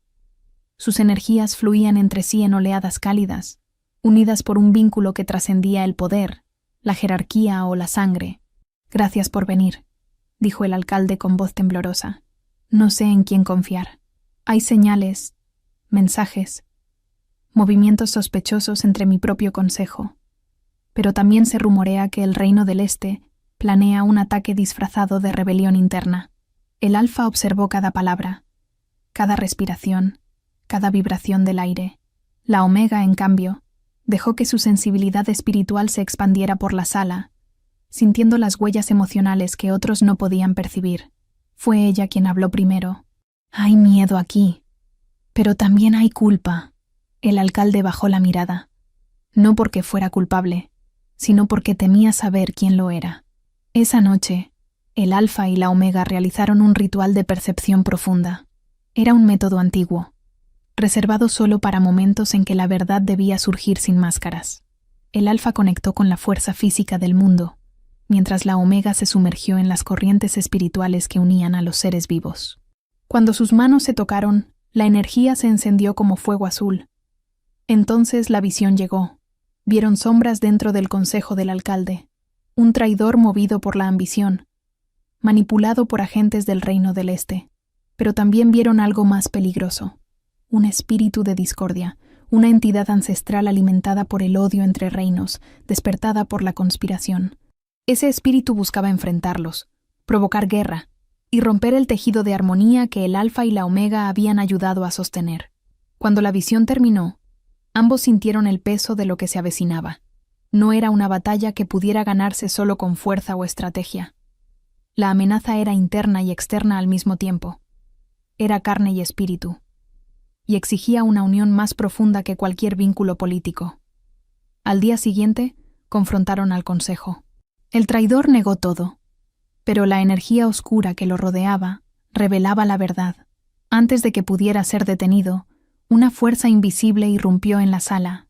Speaker 1: Sus energías fluían entre sí en oleadas cálidas, unidas por un vínculo que trascendía el poder, la jerarquía o la sangre. «Gracias por venir», dijo el alcalde con voz temblorosa. «No sé en quién confiar. Hay señales, mensajes, movimientos sospechosos entre mi propio consejo. Pero también se rumorea que el Reino del Este planea un ataque disfrazado de rebelión interna». El alfa observó cada palabra, cada respiración, cada vibración del aire. La omega, en cambio, dejó que su sensibilidad espiritual se expandiera por la sala, sintiendo las huellas emocionales que otros no podían percibir. Fue ella quien habló primero. «Hay miedo aquí, pero también hay culpa». El alcalde bajó la mirada, no porque fuera culpable, sino porque temía saber quién lo era. Esa noche, el Alfa y la Omega realizaron un ritual de percepción profunda. Era un método antiguo, reservado solo para momentos en que la verdad debía surgir sin máscaras. El Alfa conectó con la fuerza física del mundo, mientras la Omega se sumergió en las corrientes espirituales que unían a los seres vivos. Cuando sus manos se tocaron, la energía se encendió como fuego azul. Entonces la visión llegó. Vieron sombras dentro del consejo del alcalde, un traidor movido por la ambición, manipulado por agentes del Reino del Este. Pero también vieron algo más peligroso, un espíritu de discordia, una entidad ancestral alimentada por el odio entre reinos, despertada por la conspiración. Ese espíritu buscaba enfrentarlos, provocar guerra y romper el tejido de armonía que el Alfa y la Omega habían ayudado a sostener. Cuando la visión terminó, ambos sintieron el peso de lo que se avecinaba. No era una batalla que pudiera ganarse solo con fuerza o estrategia. La amenaza era interna y externa al mismo tiempo. Era carne y espíritu, y exigía una unión más profunda que cualquier vínculo político. Al día siguiente, confrontaron al consejo. El traidor negó todo, pero la energía oscura que lo rodeaba revelaba la verdad. Antes de que pudiera ser detenido, una fuerza invisible irrumpió en la sala,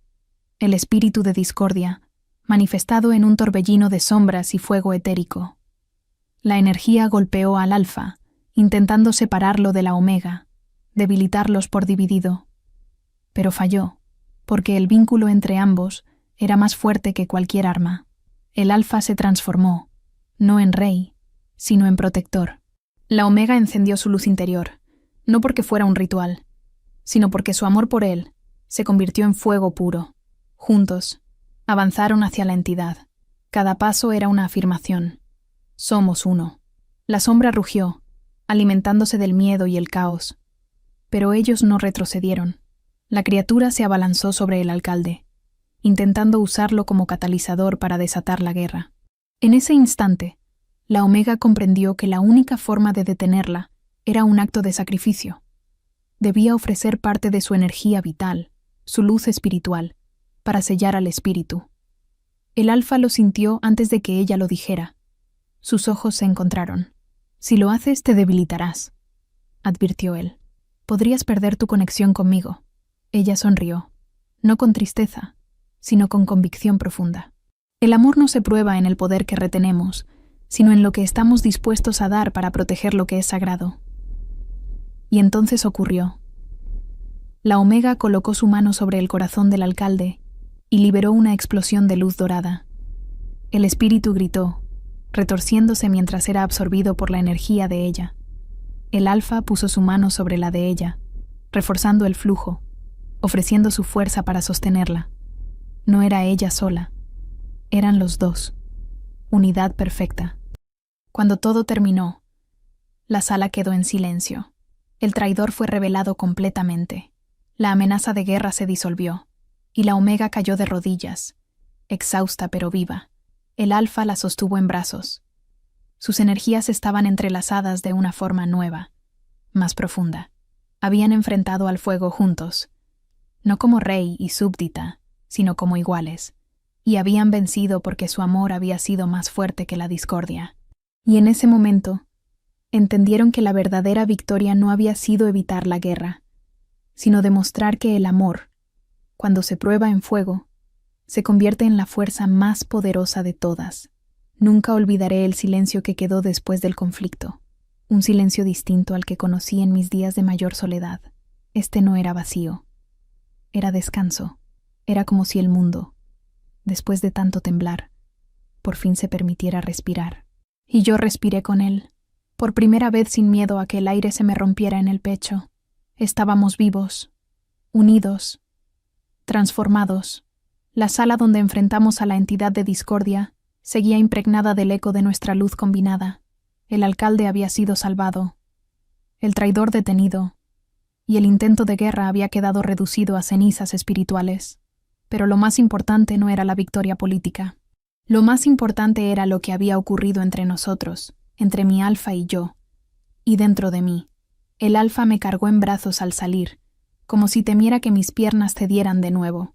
Speaker 1: el espíritu de discordia, manifestado en un torbellino de sombras y fuego etérico. La energía golpeó al Alfa, intentando separarlo de la Omega, debilitarlos por dividido. Pero falló, porque el vínculo entre ambos era más fuerte que cualquier arma. El Alfa se transformó, no en rey, sino en protector. La Omega encendió su luz interior, no porque fuera un ritual, sino porque su amor por él se convirtió en fuego puro. Juntos, avanzaron hacia la entidad. Cada paso era una afirmación. Somos uno. La sombra rugió, alimentándose del miedo y el caos. Pero ellos no retrocedieron. La criatura se abalanzó sobre el alcalde, intentando usarlo como catalizador para desatar la guerra. En ese instante, la Omega comprendió que la única forma de detenerla era un acto de sacrificio. Debía ofrecer parte de su energía vital, su luz espiritual, para sellar al espíritu. El Alfa lo sintió antes de que ella lo dijera. Sus ojos se encontraron. «Si lo haces, te debilitarás», advirtió él. «Podrías perder tu conexión conmigo». Ella sonrió, no con tristeza, sino con convicción profunda. El amor no se prueba en el poder que retenemos, sino en lo que estamos dispuestos a dar para proteger lo que es sagrado. Y entonces ocurrió. La Omega colocó su mano sobre el corazón del alcalde y liberó una explosión de luz dorada. El espíritu gritó, retorciéndose mientras era absorbido por la energía de ella. El Alfa puso su mano sobre la de ella, reforzando el flujo, ofreciendo su fuerza para sostenerla. No era ella sola, eran los dos, unidad perfecta. Cuando todo terminó, la sala quedó en silencio. El traidor fue revelado completamente. La amenaza de guerra se disolvió, y la Omega cayó de rodillas, exhausta pero viva. El Alfa la sostuvo en brazos. Sus energías estaban entrelazadas de una forma nueva, más profunda. Habían enfrentado al fuego juntos, no como rey y súbdita, sino como iguales, y habían vencido porque su amor había sido más fuerte que la discordia. Y en ese momento, entendieron que la verdadera victoria no había sido evitar la guerra, sino demostrar que el amor, cuando se prueba en fuego, se convierte en la fuerza más poderosa de todas. Nunca olvidaré el silencio que quedó después del conflicto, un silencio distinto al que conocí en mis días de mayor soledad. Este no era vacío, era descanso. Era como si el mundo, después de tanto temblar, por fin se permitiera respirar. Y yo respiré con él, por primera vez sin miedo a que el aire se me rompiera en el pecho. Estábamos vivos, unidos, transformados. La sala donde enfrentamos a la entidad de discordia seguía impregnada del eco de nuestra luz combinada. El alcalde había sido salvado, el traidor detenido, y el intento de guerra había quedado reducido a cenizas espirituales. Pero lo más importante no era la victoria política. Lo más importante era lo que había ocurrido entre nosotros, entre mi Alfa y yo, y dentro de mí. El Alfa me cargó en brazos al salir, como si temiera que mis piernas cedieran de nuevo.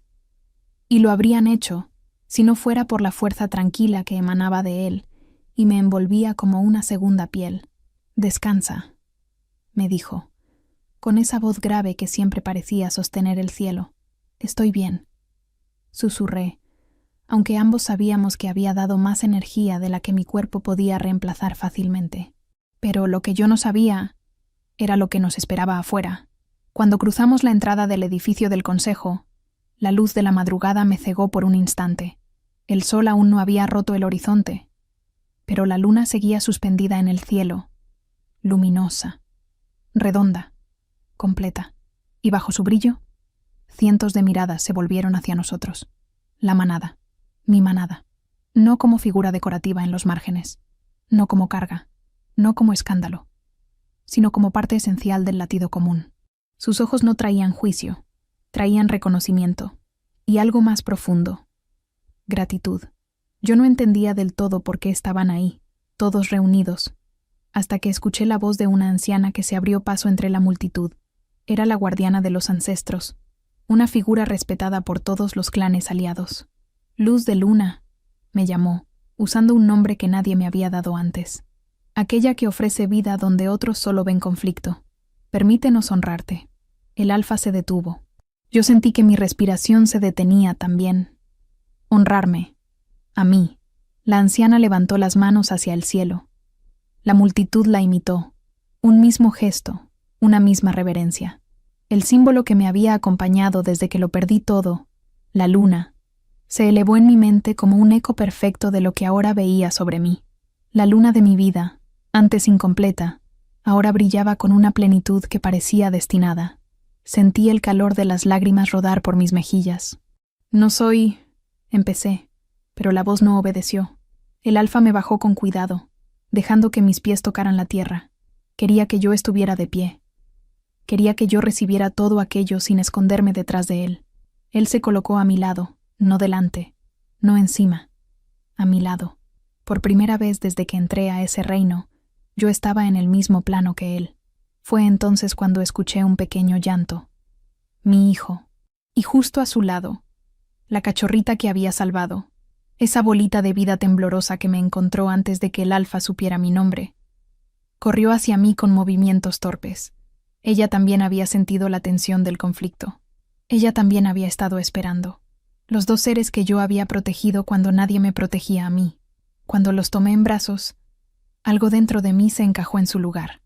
Speaker 1: Y lo habrían hecho, si no fuera por la fuerza tranquila que emanaba de él y me envolvía como una segunda piel. «Descansa», me dijo, con esa voz grave que siempre parecía sostener el cielo. «Estoy bien», susurré, aunque ambos sabíamos que había dado más energía de la que mi cuerpo podía reemplazar fácilmente. Pero lo que yo no sabía era lo que nos esperaba afuera. Cuando cruzamos la entrada del edificio del consejo, la luz de la madrugada me cegó por un instante. El sol aún no había roto el horizonte, pero la luna seguía suspendida en el cielo, luminosa, redonda, completa, y bajo su brillo, cientos de miradas se volvieron hacia nosotros. La manada, mi manada, no como figura decorativa en los márgenes, no como carga, no como escándalo, sino como parte esencial del latido común. Sus ojos no traían juicio, traían reconocimiento, y algo más profundo, gratitud. Yo no entendía del todo por qué estaban ahí, todos reunidos, hasta que escuché la voz de una anciana que se abrió paso entre la multitud. Era la guardiana de los ancestros, una figura respetada por todos los clanes aliados. «Luz de Luna», me llamó, usando un nombre que nadie me había dado antes. «Aquella que ofrece vida donde otros solo ven conflicto. Permítenos honrarte». El alfa se detuvo. Yo sentí que mi respiración se detenía también. «Honrarme. A mí». La anciana levantó las manos hacia el cielo. La multitud la imitó. Un mismo gesto, una misma reverencia. El símbolo que me había acompañado desde que lo perdí todo, la luna, se elevó en mi mente como un eco perfecto de lo que ahora veía sobre mí. La luna de mi vida, antes incompleta, ahora brillaba con una plenitud que parecía destinada. Sentí el calor de las lágrimas rodar por mis mejillas. «No soy...», empecé, pero la voz no obedeció. El alfa me bajó con cuidado, dejando que mis pies tocaran la tierra. Quería que yo estuviera de pie. Quería que yo recibiera todo aquello sin esconderme detrás de él. Él se colocó a mi lado, no delante, no encima, a mi lado. Por primera vez desde que entré a ese reino, yo estaba en el mismo plano que él. Fue entonces cuando escuché un pequeño llanto. Mi hijo. Y justo a su lado, la cachorrita que había salvado, esa bolita de vida temblorosa que me encontró antes de que el alfa supiera mi nombre. Corrió hacia mí con movimientos torpes. Ella también había sentido la tensión del conflicto. Ella también había estado esperando. Los dos seres que yo había protegido cuando nadie me protegía a mí. Cuando los tomé en brazos, algo dentro de mí se encajó en su lugar.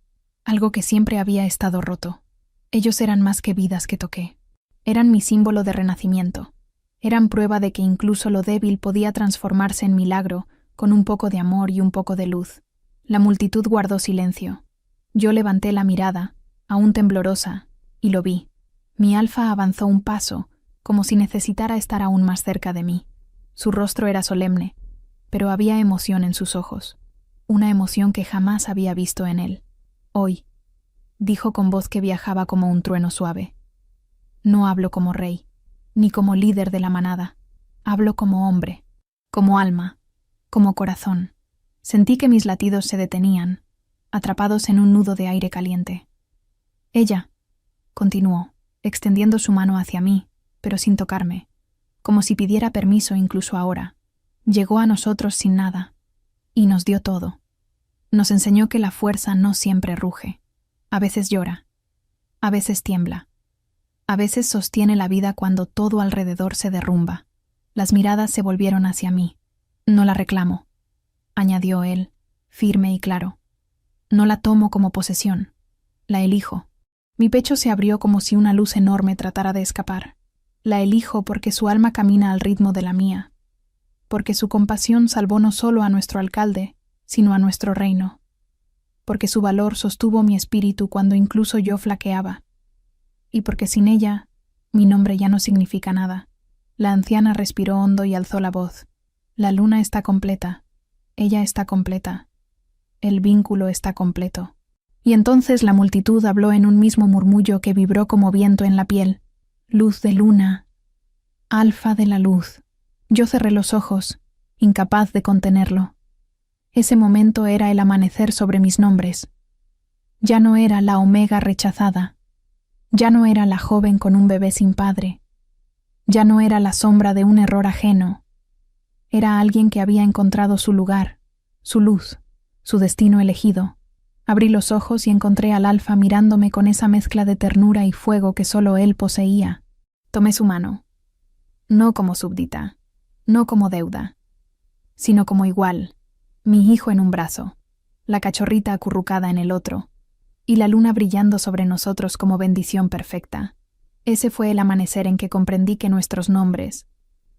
Speaker 1: Algo que siempre había estado roto. Ellos eran más que vidas que toqué. Eran mi símbolo de renacimiento. Eran prueba de que incluso lo débil podía transformarse en milagro con un poco de amor y un poco de luz. La multitud guardó silencio. Yo levanté la mirada, aún temblorosa, y lo vi. Mi alfa avanzó un paso, como si necesitara estar aún más cerca de mí. Su rostro era solemne, pero había emoción en sus ojos, una emoción que jamás había visto en él. «Hoy», dijo con voz que viajaba como un trueno suave, «no hablo como rey, ni como líder de la manada. Hablo como hombre, como alma, como corazón». Sentí que mis latidos se detenían, atrapados en un nudo de aire caliente. «Ella», continuó, extendiendo su mano hacia mí, pero sin tocarme, como si pidiera permiso incluso ahora. «Llegó a nosotros sin nada, y nos dio todo. Nos enseñó que la fuerza no siempre ruge. A veces llora, a veces tiembla. A veces sostiene la vida cuando todo alrededor se derrumba». Las miradas se volvieron hacia mí. «No la reclamo», añadió él, firme y claro. «No la tomo como posesión. La elijo». Mi pecho se abrió como si una luz enorme tratara de escapar. La elijo porque su alma camina al ritmo de la mía, porque su compasión salvó no solo a nuestro alcalde, sino a nuestro reino, porque su valor sostuvo mi espíritu cuando incluso yo flaqueaba, y porque sin ella mi nombre ya no significa nada. La anciana respiró hondo y alzó la voz. «La luna está completa. Ella está completa. El vínculo está completo». Y entonces la multitud habló en un mismo murmullo que vibró como viento en la piel. «Luz de luna. Alfa de la luz». Yo cerré los ojos, incapaz de contenerlo. Ese momento era el amanecer sobre mis nombres. Ya no era la Omega rechazada. Ya no era la joven con un bebé sin padre. Ya no era la sombra de un error ajeno. Era alguien que había encontrado su lugar, su luz, su destino elegido. Abrí los ojos y encontré al Alfa mirándome con esa mezcla de ternura y fuego que solo él poseía. Tomé su mano, no como súbdita, no como deuda, sino como igual, mi hijo en un brazo, la cachorrita acurrucada en el otro, y la luna brillando sobre nosotros como bendición perfecta. Ese fue el amanecer en que comprendí que nuestros nombres,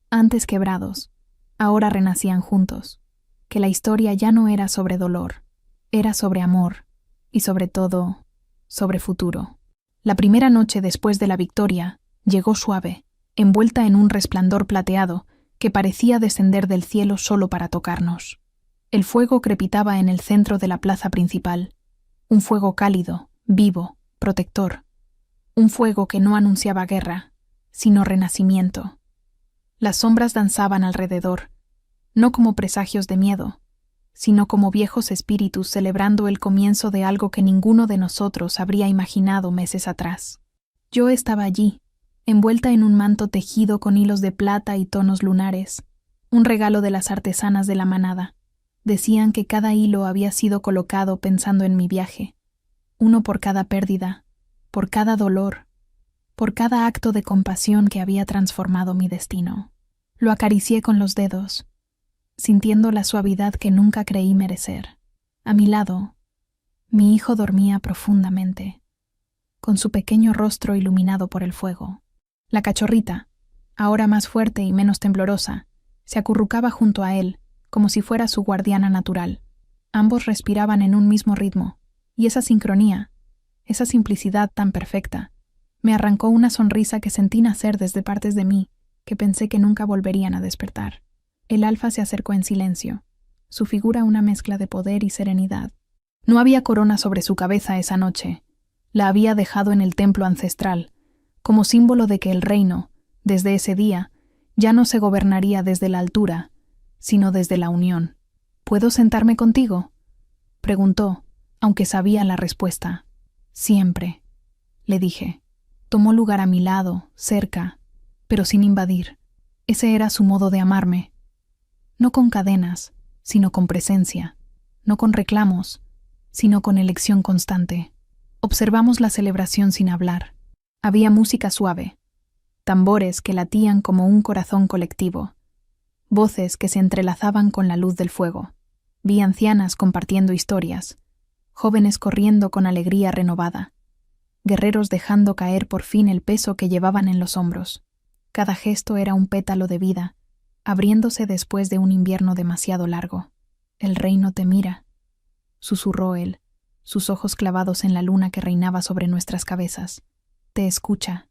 Speaker 1: antes quebrados, ahora renacían juntos, que la historia ya no era sobre dolor, era sobre amor y sobre todo, sobre futuro. La primera noche después de la victoria llegó suave, envuelta en un resplandor plateado que parecía descender del cielo solo para tocarnos. El fuego crepitaba en el centro de la plaza principal, un fuego cálido, vivo, protector, un fuego que no anunciaba guerra, sino renacimiento. Las sombras danzaban alrededor, no como presagios de miedo, sino como viejos espíritus celebrando el comienzo de algo que ninguno de nosotros habría imaginado meses atrás. Yo estaba allí, envuelta en un manto tejido con hilos de plata y tonos lunares, un regalo de las artesanas de la manada. Decían que cada hilo había sido colocado pensando en mi viaje, uno por cada pérdida, por cada dolor, por cada acto de compasión que había transformado mi destino. Lo acaricié con los dedos, sintiendo la suavidad que nunca creí merecer. A mi lado, mi hijo dormía profundamente, con su pequeño rostro iluminado por el fuego. La cachorrita, ahora más fuerte y menos temblorosa, se acurrucaba junto a él, como si fuera su guardiana natural. Ambos respiraban en un mismo ritmo, y esa sincronía, esa simplicidad tan perfecta, me arrancó una sonrisa que sentí nacer desde partes de mí que pensé que nunca volverían a despertar. El Alfa se acercó en silencio, su figura una mezcla de poder y serenidad. No había corona sobre su cabeza esa noche. La había dejado en el templo ancestral, como símbolo de que el reino, desde ese día, ya no se gobernaría desde la altura, sino desde la unión. ¿Puedo sentarme contigo?, preguntó, aunque sabía la respuesta. Siempre, le dije. Tomó lugar a mi lado, cerca, pero sin invadir. Ese era su modo de amarme. No con cadenas, sino con presencia. No con reclamos, sino con elección constante. Observamos la celebración sin hablar. Había música suave, tambores que latían como un corazón colectivo, voces que se entrelazaban con la luz del fuego. Vi ancianas compartiendo historias, jóvenes corriendo con alegría renovada, guerreros dejando caer por fin el peso que llevaban en los hombros. Cada gesto era un pétalo de vida, abriéndose después de un invierno demasiado largo. «El reino te mira», susurró él, sus ojos clavados en la luna que reinaba sobre nuestras cabezas. «Te escucha,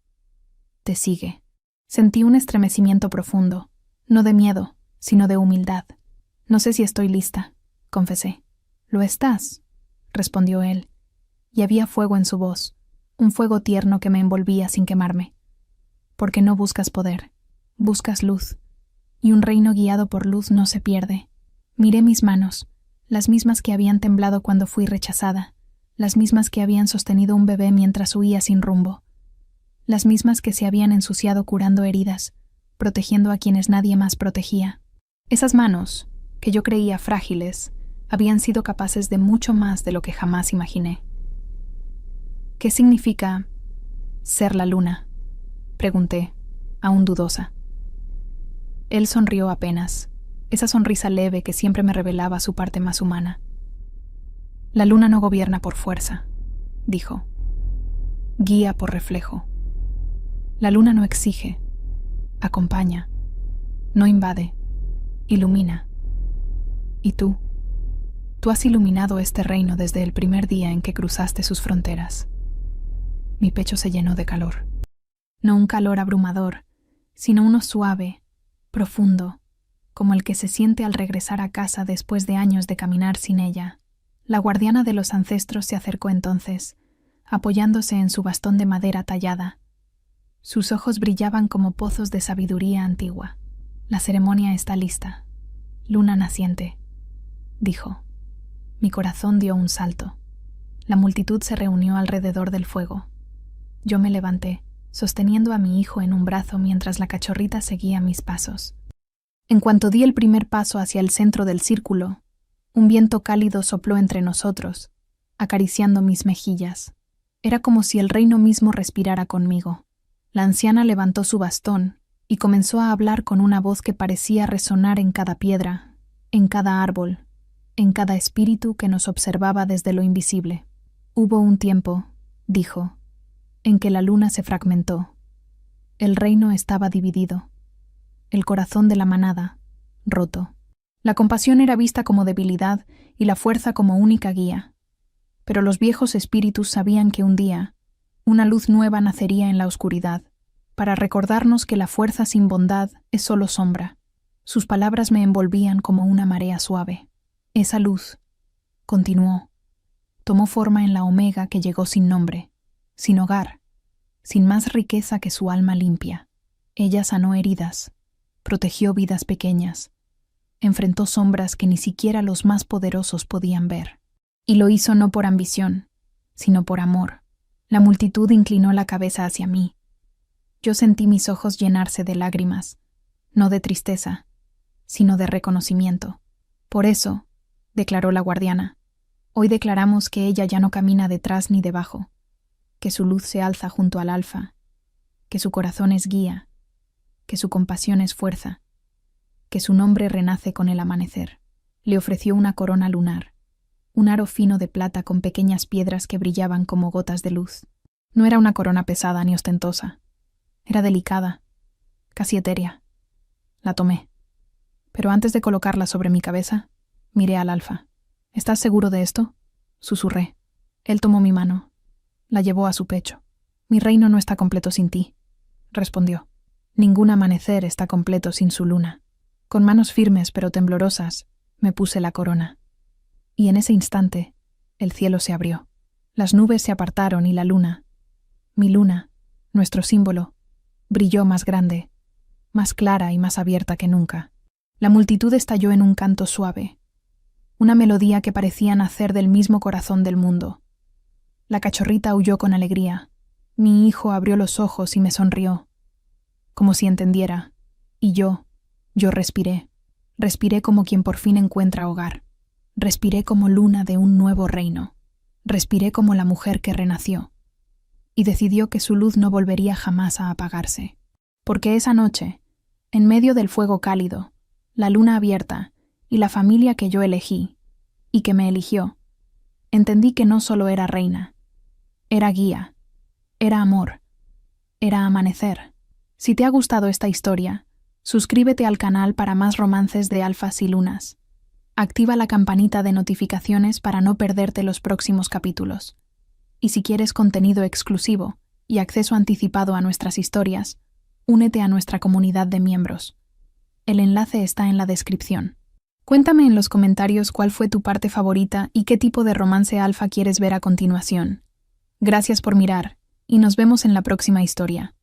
Speaker 1: te sigue». Sentí un estremecimiento profundo, no de miedo, sino de humildad. «No sé si estoy lista», confesé. «Lo estás», respondió él, y había fuego en su voz, un fuego tierno que me envolvía sin quemarme. «Porque no buscas poder, buscas luz, y un reino guiado por luz no se pierde». Miré mis manos, las mismas que habían temblado cuando fui rechazada, las mismas que habían sostenido un bebé mientras huía sin rumbo, las mismas que se habían ensuciado curando heridas, protegiendo a quienes nadie más protegía. Esas manos, que yo creía frágiles, habían sido capaces de mucho más de lo que jamás imaginé. «¿Qué significa ser la luna?», pregunté, aún dudosa. Él sonrió apenas, esa sonrisa leve que siempre me revelaba su parte más humana. «La luna no gobierna por fuerza», dijo. «Guía por reflejo. La luna no exige, acompaña, no invade, ilumina. Y tú has iluminado este reino desde el primer día en que cruzaste sus fronteras». Mi pecho se llenó de calor. No un calor abrumador, sino uno suave, profundo, como el que se siente al regresar a casa después de años de caminar sin ella. La guardiana de los ancestros se acercó entonces, apoyándose en su bastón de madera tallada. Sus ojos brillaban como pozos de sabiduría antigua. «La ceremonia está lista. Luna naciente», dijo. Mi corazón dio un salto. La multitud se reunió alrededor del fuego. Yo me levanté, sosteniendo a mi hijo en un brazo mientras la cachorrita seguía mis pasos. En cuanto di el primer paso hacia el centro del círculo, un viento cálido sopló entre nosotros, acariciando mis mejillas. Era como si el reino mismo respirara conmigo. La anciana levantó su bastón y comenzó a hablar con una voz que parecía resonar en cada piedra, en cada árbol, en cada espíritu que nos observaba desde lo invisible. Hubo un tiempo, dijo, en que la luna se fragmentó. El reino estaba dividido. El corazón de la manada, roto. La compasión era vista como debilidad y la fuerza como única guía. Pero los viejos espíritus sabían que un día, una luz nueva nacería en la oscuridad, para recordarnos que la fuerza sin bondad es solo sombra. Sus palabras me envolvían como una marea suave. Esa luz, continuó, tomó forma en la Omega que llegó sin nombre, sin hogar, sin más riqueza que su alma limpia. Ella sanó heridas, protegió vidas pequeñas, enfrentó sombras que ni siquiera los más poderosos podían ver. Y lo hizo no por ambición, sino por amor. La multitud inclinó la cabeza hacia mí. Yo sentí mis ojos llenarse de lágrimas, no de tristeza, sino de reconocimiento. Por eso, declaró la guardiana, hoy declaramos que ella ya no camina detrás ni debajo, que su luz se alza junto al alfa, que su corazón es guía, que su compasión es fuerza, que su nombre renace con el amanecer. Le ofreció una corona lunar, un aro fino de plata con pequeñas piedras que brillaban como gotas de luz. No era una corona pesada ni ostentosa. Era delicada, casi etérea. La tomé. Pero antes de colocarla sobre mi cabeza, miré al alfa. ¿Estás seguro de esto?, susurré. Él tomó mi mano. La llevó a su pecho. Mi reino no está completo sin ti, respondió. Ningún amanecer está completo sin su luna. Con manos firmes pero temblorosas, me puse la corona. Y en ese instante, el cielo se abrió. Las nubes se apartaron y la luna, mi luna, nuestro símbolo, brilló más grande, más clara y más abierta que nunca. La multitud estalló en un canto suave, una melodía que parecía nacer del mismo corazón del mundo. La cachorrita aulló con alegría. Mi hijo abrió los ojos y me sonrió, como si entendiera. Y yo respiré. Respiré como quien por fin encuentra hogar. Respiré como luna de un nuevo reino. Respiré como la mujer que renació. Y decidió que su luz no volvería jamás a apagarse. Porque esa noche, en medio del fuego cálido, la luna abierta y la familia que yo elegí, y que me eligió, entendí que no solo era reina, era guía, era amor, era amanecer. Si te ha gustado esta historia, suscríbete al canal para más romances de alfas y lunas. Activa la campanita de notificaciones para no perderte los próximos capítulos. Y si quieres contenido exclusivo y acceso anticipado a nuestras historias, únete a nuestra comunidad de miembros. El enlace está en la descripción. Cuéntame en los comentarios cuál fue tu parte favorita y qué tipo de romance alfa quieres ver a continuación. Gracias por mirar, y nos vemos en la próxima historia.